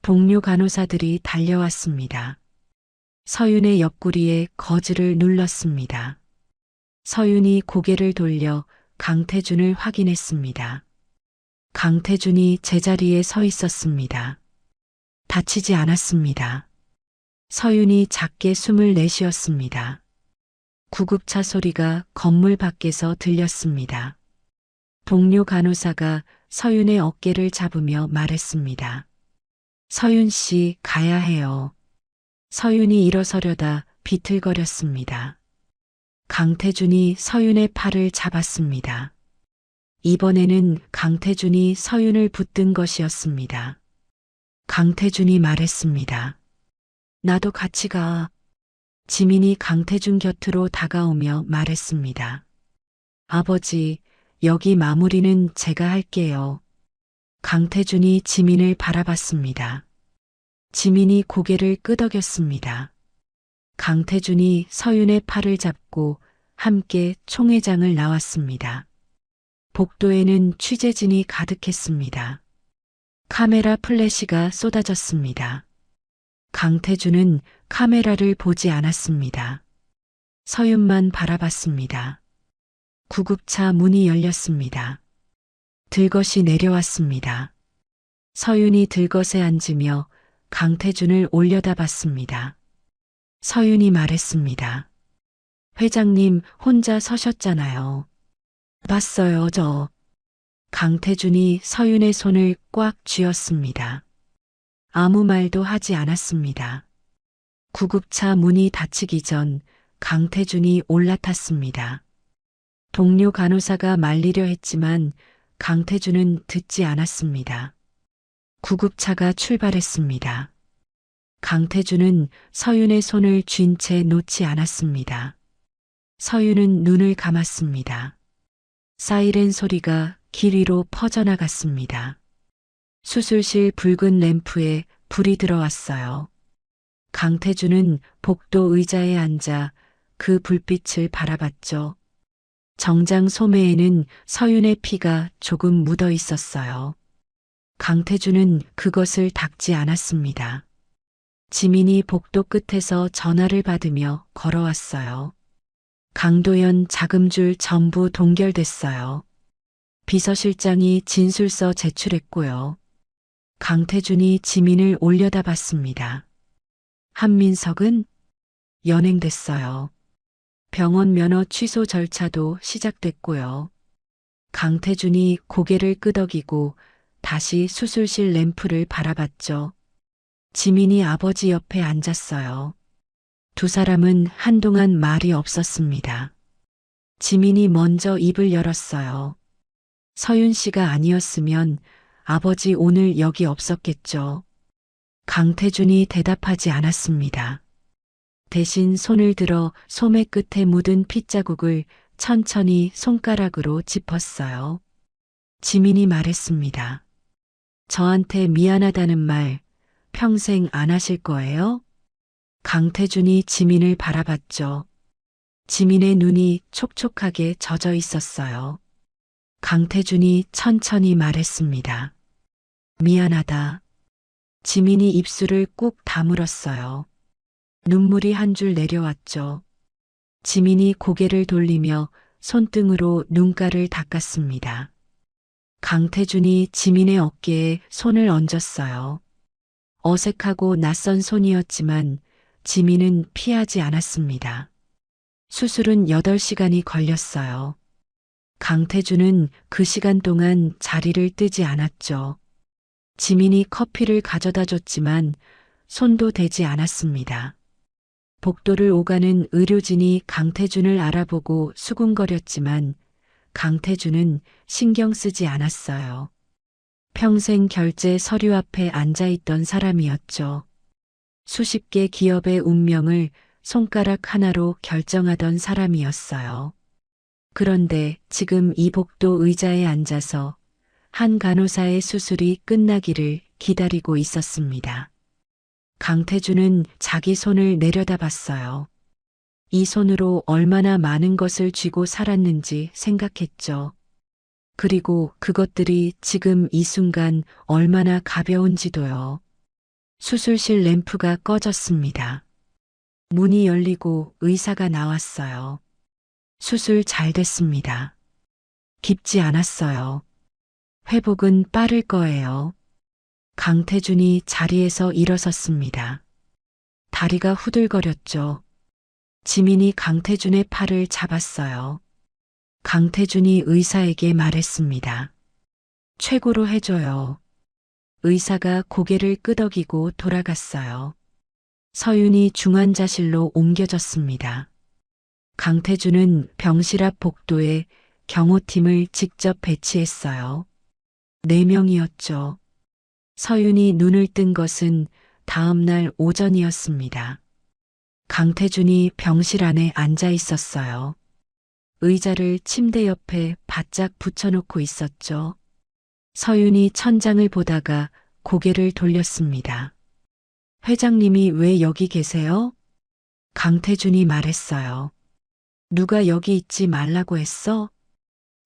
동료 간호사들이 달려왔습니다. 서윤의 옆구리에 거즈를 눌렀습니다. 서윤이 고개를 돌려 강태준을 확인했습니다. 강태준이 제자리에 서 있었습니다. 다치지 않았습니다. 서윤이 작게 숨을 내쉬었습니다. 구급차 소리가 건물 밖에서 들렸습니다. 동료 간호사가 서윤의 어깨를 잡으며 말했습니다. 서윤 씨, 가야 해요. 서윤이 일어서려다 비틀거렸습니다. 강태준이 서윤의 팔을 잡았습니다. 이번에는 강태준이 서윤을 붙든 것이었습니다. 강태준이 말했습니다. 나도 같이 가. 지민이 강태준 곁으로 다가오며 말했습니다. 아버지, 여기 마무리는 제가 할게요. 강태준이 지민을 바라봤습니다. 지민이 고개를 끄덕였습니다. 강태준이 서윤의 팔을 잡고 함께 총회장을 나왔습니다. 복도에는 취재진이 가득했습니다. 카메라 플래시가 쏟아졌습니다. 강태준은 카메라를 보지 않았습니다. 서윤만 바라봤습니다. 구급차 문이 열렸습니다. 들것이 내려왔습니다. 서윤이 들것에 앉으며 강태준을 올려다봤습니다. 서윤이 말했습니다. 회장님 혼자 서셨잖아요. 봤어요, 저. 강태준이 서윤의 손을 꽉 쥐었습니다. 아무 말도 하지 않았습니다. 구급차 문이 닫히기 전 강태준이 올라탔습니다. 동료 간호사가 말리려 했지만 강태준은 듣지 않았습니다. 구급차가 출발했습니다. 강태준은 서윤의 손을 쥔 채 놓지 않았습니다. 서윤은 눈을 감았습니다. 사이렌 소리가 길 위로 퍼져나갔습니다. 수술실 붉은 램프에 불이 들어왔어요. 강태준은 복도 의자에 앉아 그 불빛을 바라봤죠. 정장 소매에는 서윤의 피가 조금 묻어 있었어요. 강태준은 그것을 닦지 않았습니다. 지민이 복도 끝에서 전화를 받으며 걸어왔어요. 강도연 자금줄 전부 동결됐어요. 비서실장이 진술서 제출했고요. 강태준이 지민을 올려다봤습니다. 한민석은 연행됐어요. 병원 면허 취소 절차도 시작됐고요. 강태준이 고개를 끄덕이고 다시 수술실 램프를 바라봤죠. 지민이 아버지 옆에 앉았어요. 두 사람은 한동안 말이 없었습니다. 지민이 먼저 입을 열었어요. 서윤 씨가 아니었으면 아버지 오늘 여기 없었겠죠. 강태준이 대답하지 않았습니다. 대신 손을 들어 소매 끝에 묻은 핏자국을 천천히 손가락으로 짚었어요. 지민이 말했습니다. 저한테 미안하다는 말 평생 안 하실 거예요? 강태준이 지민을 바라봤죠. 지민의 눈이 촉촉하게 젖어 있었어요. 강태준이 천천히 말했습니다. 미안하다. 지민이 입술을 꾹 다물었어요. 눈물이 한 줄 내려왔죠. 지민이 고개를 돌리며 손등으로 눈가를 닦았습니다. 강태준이 지민의 어깨에 손을 얹었어요. 어색하고 낯선 손이었지만 지민은 피하지 않았습니다. 수술은 8시간이 걸렸어요. 강태준은 그 시간 동안 자리를 뜨지 않았죠. 지민이 커피를 가져다 줬지만 손도 대지 않았습니다. 복도를 오가는 의료진이 강태준을 알아보고 수군거렸지만 강태준은 신경 쓰지 않았어요. 평생 결제 서류 앞에 앉아있던 사람이었죠. 수십 개 기업의 운명을 손가락 하나로 결정하던 사람이었어요. 그런데 지금 이 복도 의자에 앉아서 한 간호사의 수술이 끝나기를 기다리고 있었습니다. 강태준은 자기 손을 내려다봤어요. 이 손으로 얼마나 많은 것을 쥐고 살았는지 생각했죠. 그리고 그것들이 지금 이 순간 얼마나 가벼운지도요. 수술실 램프가 꺼졌습니다. 문이 열리고 의사가 나왔어요. 수술 잘 됐습니다. 깊지 않았어요. 회복은 빠를 거예요. 강태준이 자리에서 일어섰습니다. 다리가 후들거렸죠. 지민이 강태준의 팔을 잡았어요. 강태준이 의사에게 말했습니다. 최고로 해줘요. 의사가 고개를 끄덕이고 돌아갔어요. 서윤이 중환자실로 옮겨졌습니다. 강태준은 병실 앞 복도에 경호팀을 직접 배치했어요. 4명이었죠. 서윤이 눈을 뜬 것은 다음 날 오전이었습니다. 강태준이 병실 안에 앉아 있었어요. 의자를 침대 옆에 바짝 붙여놓고 있었죠. 서윤이 천장을 보다가 고개를 돌렸습니다. 회장님이 왜 여기 계세요? 강태준이 말했어요. 누가 여기 있지 말라고 했어?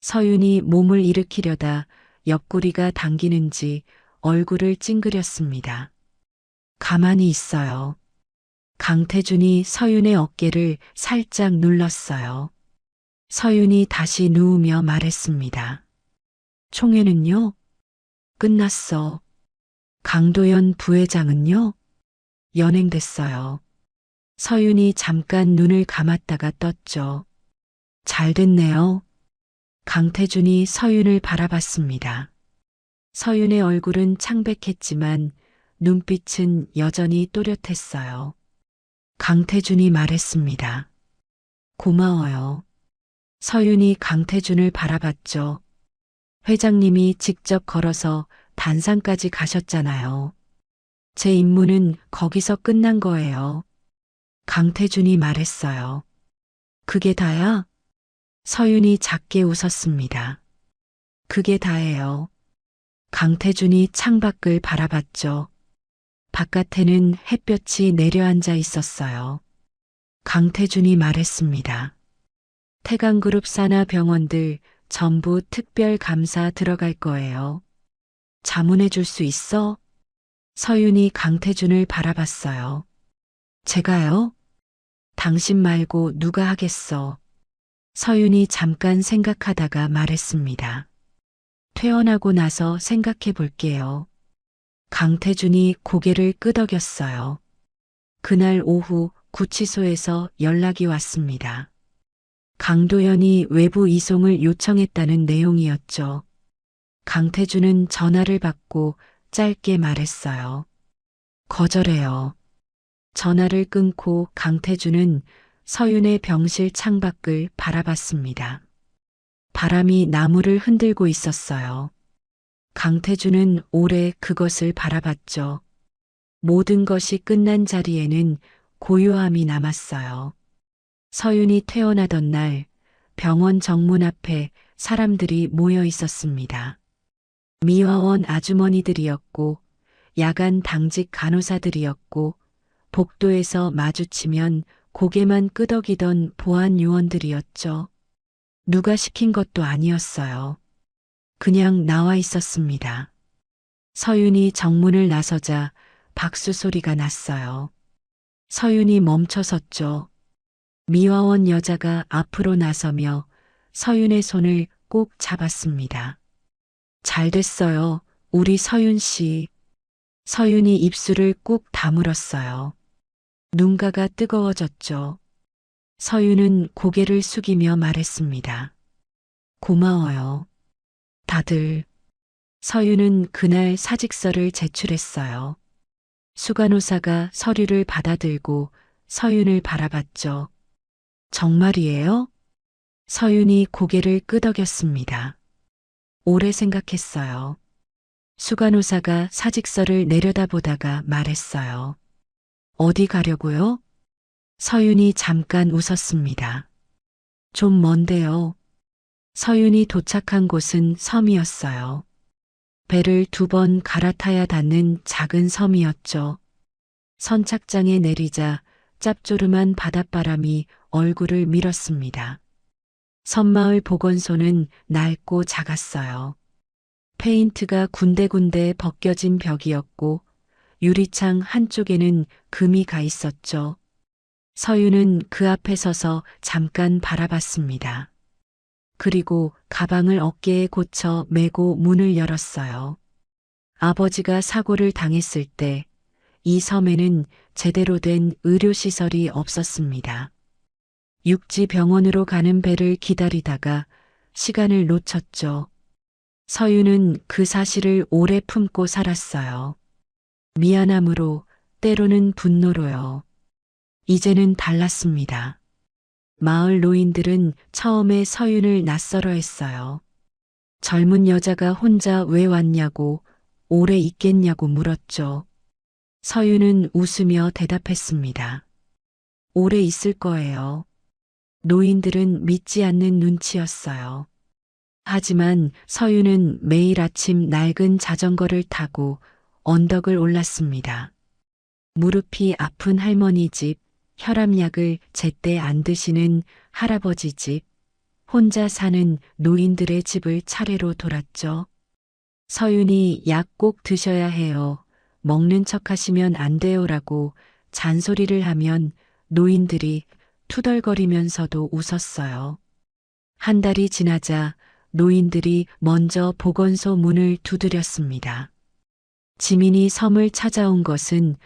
서윤이 몸을 일으키려다 옆구리가 당기는지 얼굴을 찡그렸습니다. 가만히 있어요. 강태준이 서윤의 어깨를 살짝 눌렀어요. 서윤이 다시 누우며 말했습니다. 총회는요? 끝났어. 강도연 부회장은요? 연행됐어요. 서윤이 잠깐 눈을 감았다가 떴죠. 잘 됐네요. 강태준이 서윤을 바라봤습니다. 서윤의 얼굴은 창백했지만 눈빛은 여전히 또렷했어요. 강태준이 말했습니다. 고마워요. 서윤이 강태준을 바라봤죠. 회장님이 직접 걸어서 단상까지 가셨잖아요. 제 임무는 거기서 끝난 거예요. 강태준이 말했어요. 그게 다야? 서윤이 작게 웃었습니다. 그게 다예요. 강태준이 창밖을 바라봤죠. 바깥에는 햇볕이 내려앉아 있었어요. 강태준이 말했습니다. 태강그룹 산하 병원들 전부 특별 감사 들어갈 거예요. 자문해 줄 수 있어? 서윤이 강태준을 바라봤어요. 제가요? 당신 말고 누가 하겠어? 서윤이 잠깐 생각하다가 말했습니다. 퇴원하고 나서 생각해 볼게요. 강태준이 고개를 끄덕였어요. 그날 오후 구치소에서 연락이 왔습니다. 강도연이 외부 이송을 요청했다는 내용이었죠. 강태준은 전화를 받고 짧게 말했어요. 거절해요. 전화를 끊고 강태준은 서윤의 병실 창밖을 바라봤습니다. 바람이 나무를 흔들고 있었어요. 강태준은 오래 그것을 바라봤죠. 모든 것이 끝난 자리에는 고요함이 남았어요. 서윤이 퇴원하던 날 병원 정문 앞에 사람들이 모여 있었습니다. 미화원 아주머니들이었고 야간 당직 간호사들이었고 복도에서 마주치면 고개만 끄덕이던 보안 요원들이었죠. 누가 시킨 것도 아니었어요. 그냥 나와 있었습니다. 서윤이 정문을 나서자 박수 소리가 났어요. 서윤이 멈춰섰죠. 미화원 여자가 앞으로 나서며 서윤의 손을 꼭 잡았습니다. 잘 됐어요, 우리 서윤 씨. 서윤이 입술을 꾹 다물었어요. 눈가가 뜨거워졌죠. 서윤은 고개를 숙이며 말했습니다. 고마워요. 다들. 서윤은 그날 사직서를 제출했어요. 수간호사가 서류를 받아들고 서윤을 바라봤죠. 정말이에요? 서윤이 고개를 끄덕였습니다. 오래 생각했어요. 수간호사가 사직서를 내려다보다가 말했어요. 어디 가려고요? 서윤이 잠깐 웃었습니다. 좀 먼데요. 서윤이 도착한 곳은 섬이었어요. 배를 2번 갈아타야 닿는 작은 섬이었죠. 선착장에 내리자 짭조름한 바닷바람이 얼굴을 밀었습니다. 섬마을 보건소는 낡고 작았어요. 페인트가 군데군데 벗겨진 벽이었고 유리창 한쪽에는 금이 가 있었죠. 서윤은 그 앞에 서서 잠깐 바라봤습니다. 그리고 가방을 어깨에 고쳐 메고 문을 열었어요. 아버지가 사고를 당했을 때 이 섬에는 제대로 된 의료시설이 없었습니다. 육지병원으로 가는 배를 기다리다가 시간을 놓쳤죠. 서윤은 그 사실을 오래 품고 살았어요. 미안함으로, 때로는 분노로요. 이제는 달랐습니다. 마을 노인들은 처음에 서윤을 낯설어 했어요. 젊은 여자가 혼자 왜 왔냐고, 오래 있겠냐고 물었죠. 서윤은 웃으며 대답했습니다. 오래 있을 거예요. 노인들은 믿지 않는 눈치였어요. 하지만 서윤은 매일 아침 낡은 자전거를 타고 언덕을 올랐습니다. 무릎이 아픈 할머니 집, 혈압약을 제때 안 드시는 할아버지 집, 혼자 사는 노인들의 집을 차례로 돌았죠. 서윤이 약 꼭 드셔야 해요. 먹는 척 하시면 안 돼요라고 잔소리를 하면 노인들이 투덜거리면서도 웃었어요. 한 달이 지나자 노인들이 먼저 보건소 문을 두드렸습니다. 지민이 섬을 찾아온 것은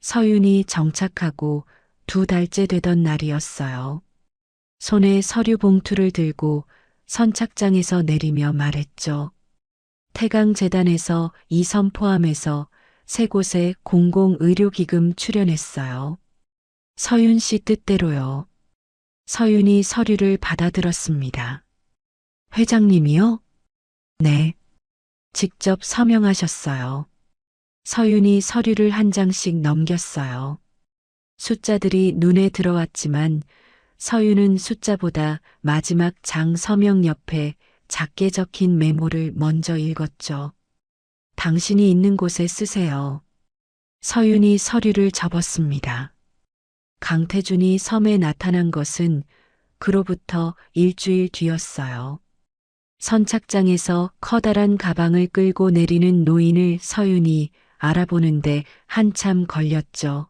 서윤이 정착하고 2달째 되던 날이었어요. 손에 서류 봉투를 들고 선착장에서 내리며 말했죠. 태강재단에서 이 섬 포함해서 3곳에 공공의료기금 출연했어요. 서윤 씨 뜻대로요. 서윤이 서류를 받아들었습니다. 회장님이요? 네. 직접 서명하셨어요. 서윤이 서류를 한 장씩 넘겼어요. 숫자들이 눈에 들어왔지만 서윤은 숫자보다 마지막 장 서명 옆에 작게 적힌 메모를 먼저 읽었죠. 당신이 있는 곳에 쓰세요. 서윤이 서류를 접었습니다. 강태준이 섬에 나타난 것은 그로부터 일주일 뒤였어요. 선착장에서 커다란 가방을 끌고 내리는 노인을 서윤이 알아보는데 한참 걸렸죠.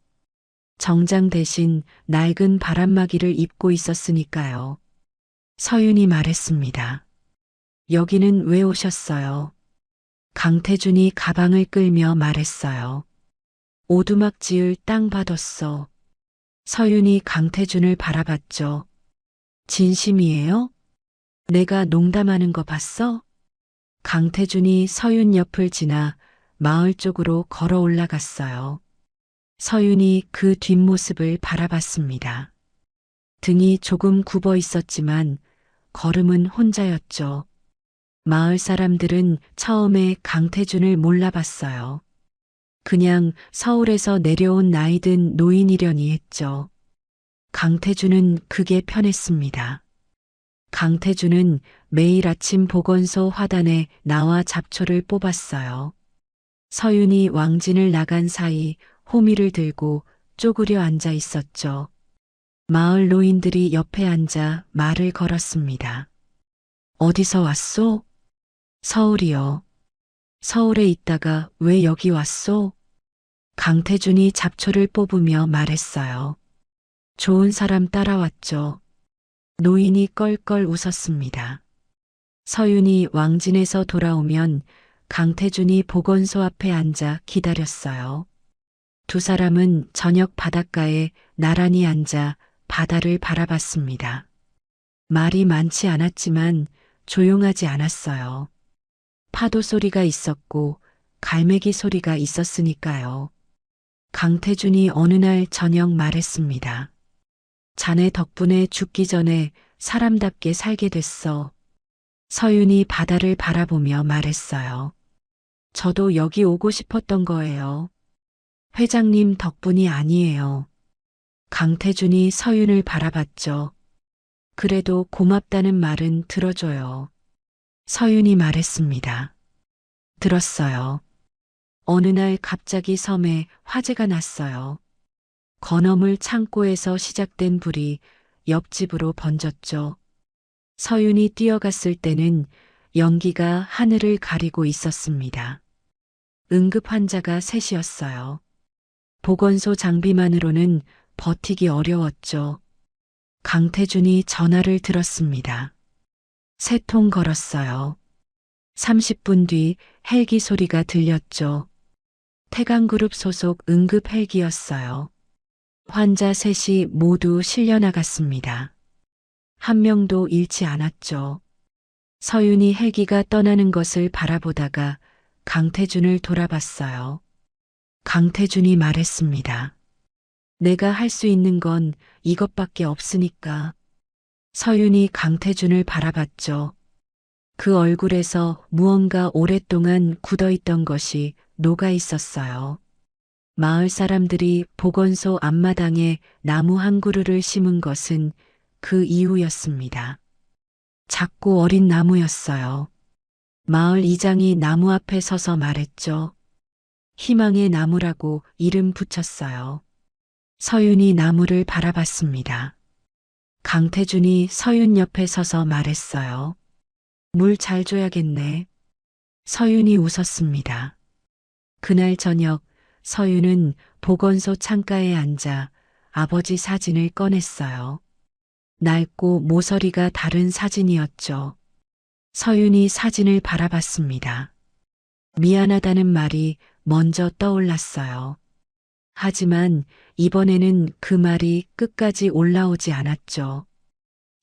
정장 대신 낡은 바람막이를 입고 있었으니까요. 서윤이 말했습니다. 여기는 왜 오셨어요? 강태준이 가방을 끌며 말했어요. 오두막 지을 땅 받았어. 서윤이 강태준을 바라봤죠. 진심이에요? 내가 농담하는 거 봤어? 강태준이 서윤 옆을 지나 마을 쪽으로 걸어 올라갔어요. 서윤이 그 뒷모습을 바라봤습니다. 등이 조금 굽어 있었지만 걸음은 혼자였죠. 마을 사람들은 처음에 강태준을 몰라봤어요. 그냥 서울에서 내려온 나이든 노인이려니 했죠. 강태준은 그게 편했습니다. 강태준은 매일 아침 보건소 화단에 나와 잡초를 뽑았어요. 서윤이 왕진을 나간 사이 호미를 들고 쪼그려 앉아 있었죠. 마을 노인들이 옆에 앉아 말을 걸었습니다. 어디서 왔소? 서울이요. 서울에 있다가 왜 여기 왔소? 강태준이 잡초를 뽑으며 말했어요. 좋은 사람 따라왔죠. 노인이 껄껄 웃었습니다. 서윤이 왕진에서 돌아오면 강태준이 보건소 앞에 앉아 기다렸어요. 두 사람은 저녁 바닷가에 나란히 앉아 바다를 바라봤습니다. 말이 많지 않았지만 조용하지 않았어요. 파도 소리가 있었고 갈매기 소리가 있었으니까요. 강태준이 어느 날 저녁 말했습니다. 자네 덕분에 죽기 전에 사람답게 살게 됐어. 서윤이 바다를 바라보며 말했어요. 저도 여기 오고 싶었던 거예요. 회장님 덕분이 아니에요. 강태준이 서윤을 바라봤죠. 그래도 고맙다는 말은 들어줘요. 서윤이 말했습니다. 들었어요. 어느 날 갑자기 섬에 화재가 났어요. 건어물 창고에서 시작된 불이 옆집으로 번졌죠. 서윤이 뛰어갔을 때는 연기가 하늘을 가리고 있었습니다. 응급 환자가 셋이었어요. 보건소 장비만으로는 버티기 어려웠죠. 강태준이 전화를 들었습니다. 3통 걸었어요. 30분 뒤 헬기 소리가 들렸죠. 태강그룹 소속 응급 헬기였어요. 환자 셋이 모두 실려 나갔습니다. 한 명도 잃지 않았죠. 서윤이 헬기가 떠나는 것을 바라보다가 강태준을 돌아봤어요. 강태준이 말했습니다. 내가 할 수 있는 건 이것밖에 없으니까. 서윤이 강태준을 바라봤죠. 그 얼굴에서 무언가 오랫동안 굳어있던 것이 녹아 있었어요. 마을 사람들이 보건소 앞마당에 나무 한 그루를 심은 것은 그 이유였습니다. 작고 어린 나무였어요. 마을 이장이 나무 앞에 서서 말했죠. 희망의 나무라고 이름 붙였어요. 서윤이 나무를 바라봤습니다. 강태준이 서윤 옆에 서서 말했어요. 물 잘 줘야겠네. 서윤이 웃었습니다. 그날 저녁 서윤은 보건소 창가에 앉아 아버지 사진을 꺼냈어요. 낡고 모서리가 다른 사진이었죠. 서윤이 사진을 바라봤습니다. 미안하다는 말이 먼저 떠올랐어요. 하지만 이번에는 그 말이 끝까지 올라오지 않았죠.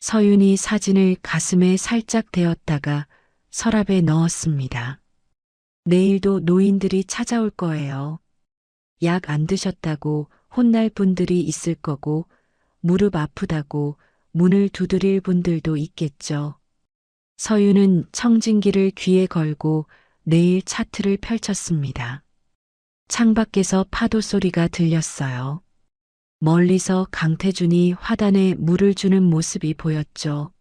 서윤이 사진을 가슴에 살짝 대었다가 서랍에 넣었습니다. 내일도 노인들이 찾아올 거예요. 약 안 드셨다고 혼날 분들이 있을 거고 무릎 아프다고 문을 두드릴 분들도 있겠죠. 서윤은 청진기를 귀에 걸고 내일 차트를 펼쳤습니다. 창밖에서 파도 소리가 들렸어요. 멀리서 강태준이 화단에 물을 주는 모습이 보였죠.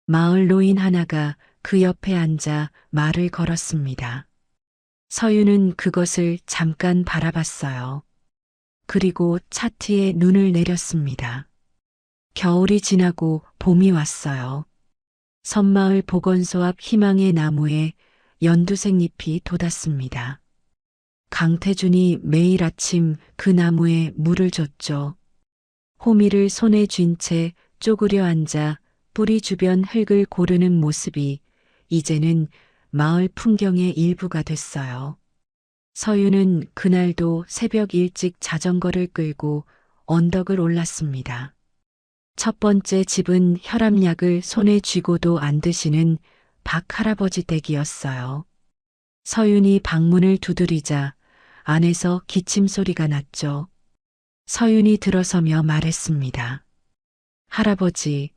마을 노인 하나가 그 옆에 앉아 말을 걸었습니다. 서윤은 그것을 잠깐 바라봤어요. 그리고 차트에 눈을 내렸습니다. 겨울이 지나고 봄이 왔어요. 섬마을 보건소 앞 희망의 나무에 연두색 잎이 돋았습니다. 강태준이 매일 아침 그 나무에 물을 줬죠. 호미를 손에 쥔 채 쪼그려 앉아 뿌리 주변 흙을 고르는 모습이 이제는 마을 풍경의 일부가 됐어요. 서윤은 그날도 새벽 일찍 자전거를 끌고 언덕을 올랐습니다. 첫 번째 집은 혈압약을 손에 쥐고도 안 드시는 박 할아버지 댁이었어요. 서윤이 방문을 두드리자 안에서 기침 소리가 났죠. 서윤이 들어서며 말했습니다. 할아버지,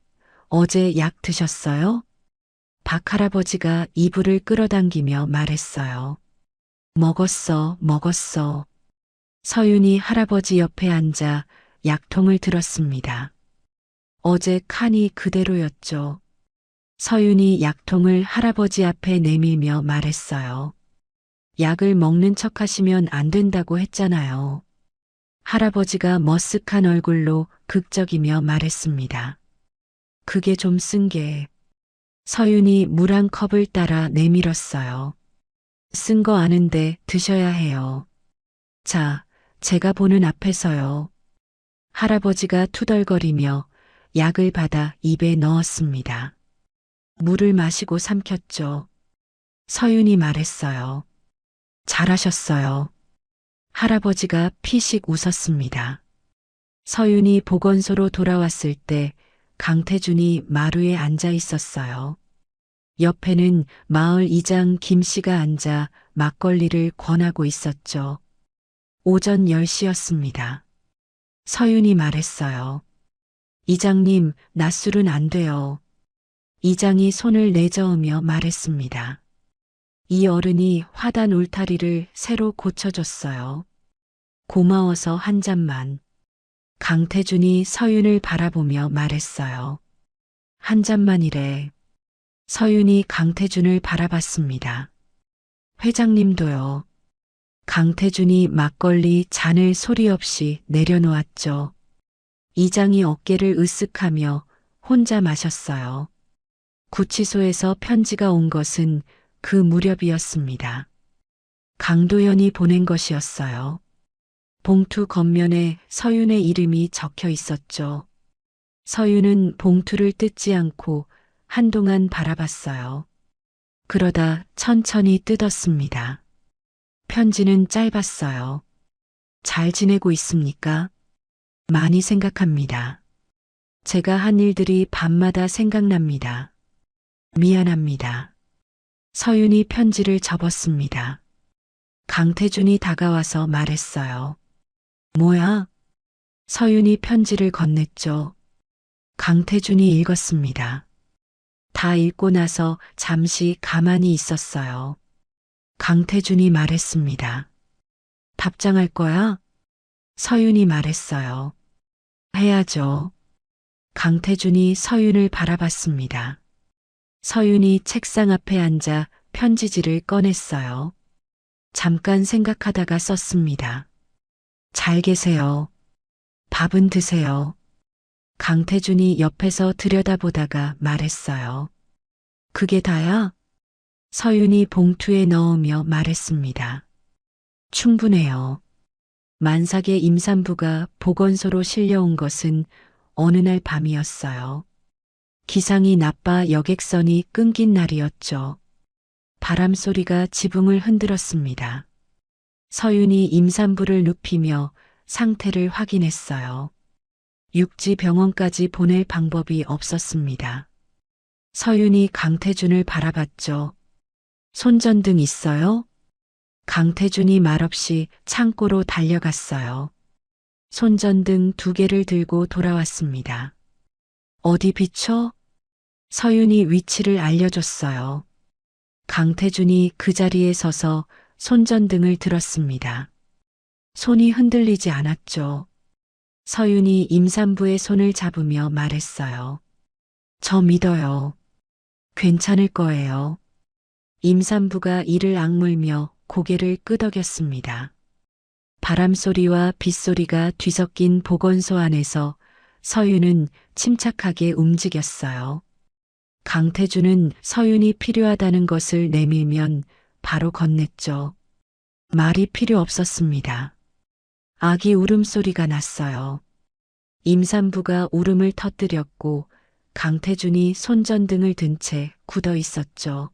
어제 약 드셨어요? 박 할아버지가 이불을 끌어당기며 말했어요. 먹었어, 먹었어. 서윤이 할아버지 옆에 앉아 약통을 들었습니다. 어제 칸이 그대로였죠. 서윤이 약통을 할아버지 앞에 내밀며 말했어요. 약을 먹는 척 하시면 안 된다고 했잖아요. 할아버지가 머쓱한 얼굴로 극적이며 말했습니다. 그게 좀 쓴 게. 서윤이 물 한 컵을 따라 내밀었어요. 쓴 거 아는데 드셔야 해요. 자, 제가 보는 앞에서요. 할아버지가 투덜거리며 약을 받아 입에 넣었습니다. 물을 마시고 삼켰죠. 서윤이 말했어요. 잘하셨어요. 할아버지가 피식 웃었습니다. 서윤이 보건소로 돌아왔을 때 강태준이 마루에 앉아 있었어요. 옆에는 마을 이장 김 씨가 앉아 막걸리를 권하고 있었죠. 오전 10시였습니다. 서윤이 말했어요. 이장님, 낮술은 안 돼요. 이장이 손을 내저으며 말했습니다. 이 어른이 화단 울타리를 새로 고쳐줬어요. 고마워서 한 잔만. 강태준이 서윤을 바라보며 말했어요. 한 잔만이래. 서윤이 강태준을 바라봤습니다. 회장님도요. 강태준이 막걸리 잔을 소리 없이 내려놓았죠. 이장이 어깨를 으쓱하며 혼자 마셨어요. 구치소에서 편지가 온 것은 그 무렵이었습니다. 강도연이 보낸 것이었어요. 봉투 겉면에 서윤의 이름이 적혀 있었죠. 서윤은 봉투를 뜯지 않고 한동안 바라봤어요. 그러다 천천히 뜯었습니다. 편지는 짧았어요. 잘 지내고 있습니까? 많이 생각합니다. 제가 한 일들이 밤마다 생각납니다. 미안합니다. 서윤이 편지를 접었습니다. 강태준이 다가와서 말했어요. 뭐야? 서윤이 편지를 건넸죠. 강태준이 읽었습니다. 다 읽고 나서 잠시 가만히 있었어요. 강태준이 말했습니다. 답장할 거야? 서윤이 말했어요. 해야죠. 강태준이 서윤을 바라봤습니다. 서윤이 책상 앞에 앉아 편지지를 꺼냈어요. 잠깐 생각하다가 썼습니다. 잘 계세요. 밥은 드세요. 강태준이 옆에서 들여다보다가 말했어요. 그게 다야? 서윤이 봉투에 넣으며 말했습니다. 충분해요. 만삭의 임산부가 보건소로 실려온 것은 어느 날 밤이었어요. 기상이 나빠 여객선이 끊긴 날이었죠. 바람 소리가 지붕을 흔들었습니다. 서윤이 임산부를 눕히며 상태를 확인했어요. 육지 병원까지 보낼 방법이 없었습니다. 서윤이 강태준을 바라봤죠. 손전등 있어요? 강태준이 말없이 창고로 달려갔어요. 손전등 2개를 들고 돌아왔습니다. 어디 비춰? 서윤이 위치를 알려줬어요. 강태준이 그 자리에 서서 손전등을 들었습니다. 손이 흔들리지 않았죠. 서윤이 임산부의 손을 잡으며 말했어요. 저 믿어요. 괜찮을 거예요. 임산부가 이를 악물며 고개를 끄덕였습니다. 바람소리와 빗소리가 뒤섞인 보건소 안에서 서윤은 침착하게 움직였어요. 강태준은 서윤이 필요하다는 것을 내밀면 바로 건넸죠. 말이 필요 없었습니다. 아기 울음소리가 났어요. 임산부가 울음을 터뜨렸고 강태준이 손전등을 든 채 굳어 있었죠.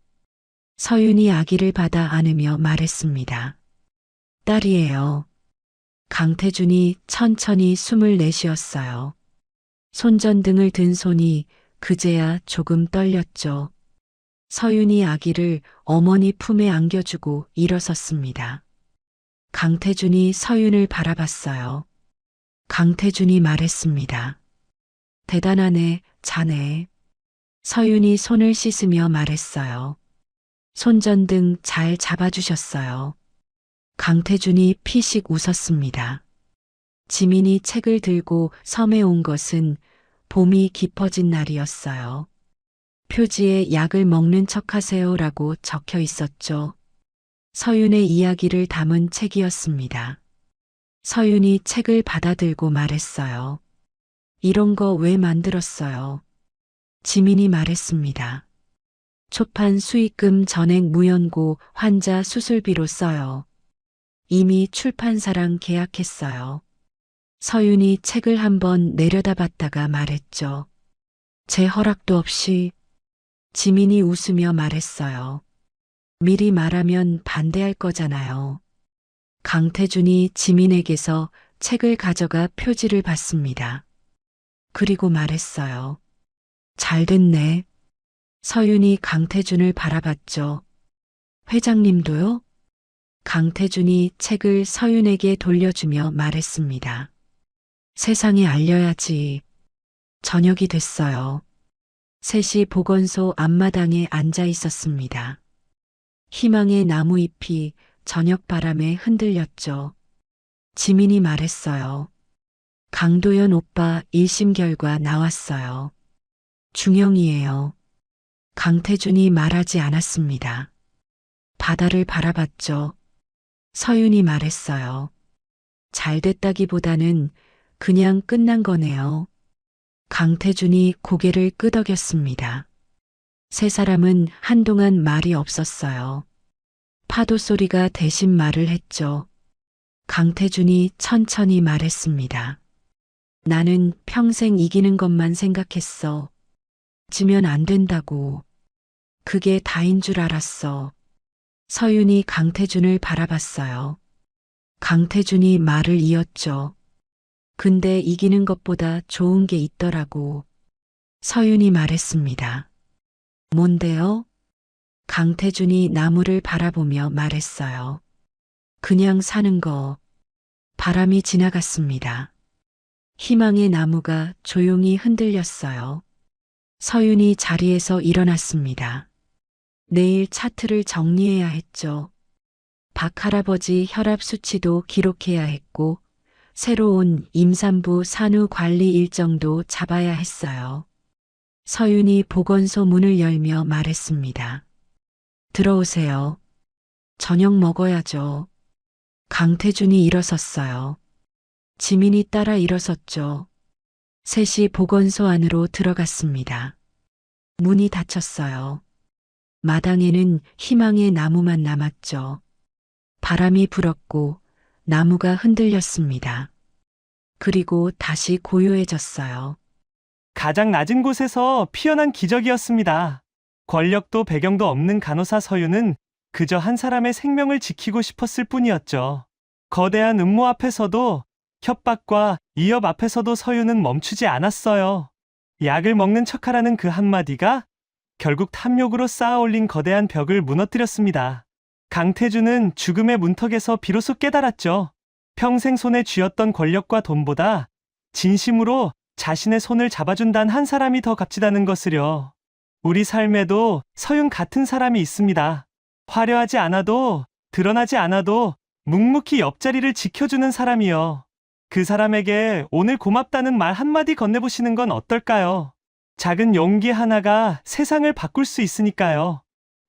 서윤이 아기를 받아 안으며 말했습니다. 딸이에요. 강태준이 천천히 숨을 내쉬었어요. 손전등을 든 손이 그제야 조금 떨렸죠. 서윤이 아기를 어머니 품에 안겨주고 일어섰습니다. 강태준이 서윤을 바라봤어요. 강태준이 말했습니다. 대단하네, 자네. 서윤이 손을 씻으며 말했어요. 손전등 잘 잡아주셨어요. 강태준이 피식 웃었습니다. 지민이 책을 들고 섬에 온 것은 봄이 깊어진 날이었어요. 표지에 약을 먹는 척하세요라고 적혀 있었죠. 서윤의 이야기를 담은 책이었습니다. 서윤이 책을 받아들고 말했어요. 이런 거 왜 만들었어요? 지민이 말했습니다. 초판 수익금 전액 무연고 환자 수술비로 써요. 이미 출판사랑 계약했어요. 서윤이 책을 한번 내려다봤다가 말했죠. 제 허락도 없이. 지민이 웃으며 말했어요. 미리 말하면 반대할 거잖아요. 강태준이 지민에게서 책을 가져가 표지를 봤습니다. 그리고 말했어요. 잘 됐네. 서윤이 강태준을 바라봤죠. 회장님도요? 강태준이 책을 서윤에게 돌려주며 말했습니다. 세상에 알려야지. 저녁이 됐어요. 셋이 보건소 앞마당에 앉아 있었습니다. 희망의 나무잎이 저녁 바람에 흔들렸죠. 지민이 말했어요. 강도연 오빠 1심 결과 나왔어요. 중형이에요. 강태준이 말하지 않았습니다. 바다를 바라봤죠. 서윤이 말했어요. 잘 됐다기보다는 그냥 끝난 거네요. 강태준이 고개를 끄덕였습니다. 세 사람은 한동안 말이 없었어요. 파도 소리가 대신 말을 했죠. 강태준이 천천히 말했습니다. 나는 평생 이기는 것만 생각했어. 지면 안 된다고. 그게 다인 줄 알았어. 서윤이 강태준을 바라봤어요. 강태준이 말을 이었죠. 근데 이기는 것보다 좋은 게 있더라고. 서윤이 말했습니다. 뭔데요? 강태준이 나무를 바라보며 말했어요. 그냥 사는 거. 바람이 지나갔습니다. 희망의 나무가 조용히 흔들렸어요. 서윤이 자리에서 일어났습니다. 내일 차트를 정리해야 했죠. 박 할아버지 혈압 수치도 기록해야 했고, 새로운 임산부 산후 관리 일정도 잡아야 했어요. 서윤이 보건소 문을 열며 말했습니다. 들어오세요. 저녁 먹어야죠. 강태준이 일어섰어요. 지민이 따라 일어섰죠. 셋이 보건소 안으로 들어갔습니다. 문이 닫혔어요. 마당에는 희망의 나무만 남았죠. 바람이 불었고 나무가 흔들렸습니다. 그리고 다시 고요해졌어요. 가장 낮은 곳에서 피어난 기적이었습니다. 권력도 배경도 없는 간호사 서윤은 그저 한 사람의 생명을 지키고 싶었을 뿐이었죠. 거대한 음모 앞에서도 협박과 위협 앞에서도 서윤은 멈추지 않았어요. 약을 먹는 척하라는 그 한마디가 결국 탐욕으로 쌓아올린 거대한 벽을 무너뜨렸습니다. 강태준은 죽음의 문턱에서 비로소 깨달았죠. 평생 손에 쥐었던 권력과 돈보다 진심으로 자신의 손을 잡아준 단 한 사람이 더 값지다는 것을요. 우리 삶에도 서윤 같은 사람이 있습니다. 화려하지 않아도, 드러나지 않아도 묵묵히 옆자리를 지켜주는 사람이요. 그 사람에게 오늘 고맙다는 말 한마디 건네보시는 건 어떨까요? 작은 용기 하나가 세상을 바꿀 수 있으니까요.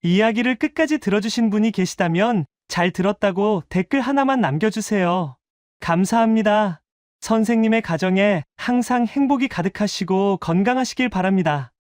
이야기를 끝까지 들어주신 분이 계시다면 잘 들었다고 댓글 하나만 남겨주세요. 감사합니다. 선생님의 가정에 항상 행복이 가득하시고 건강하시길 바랍니다.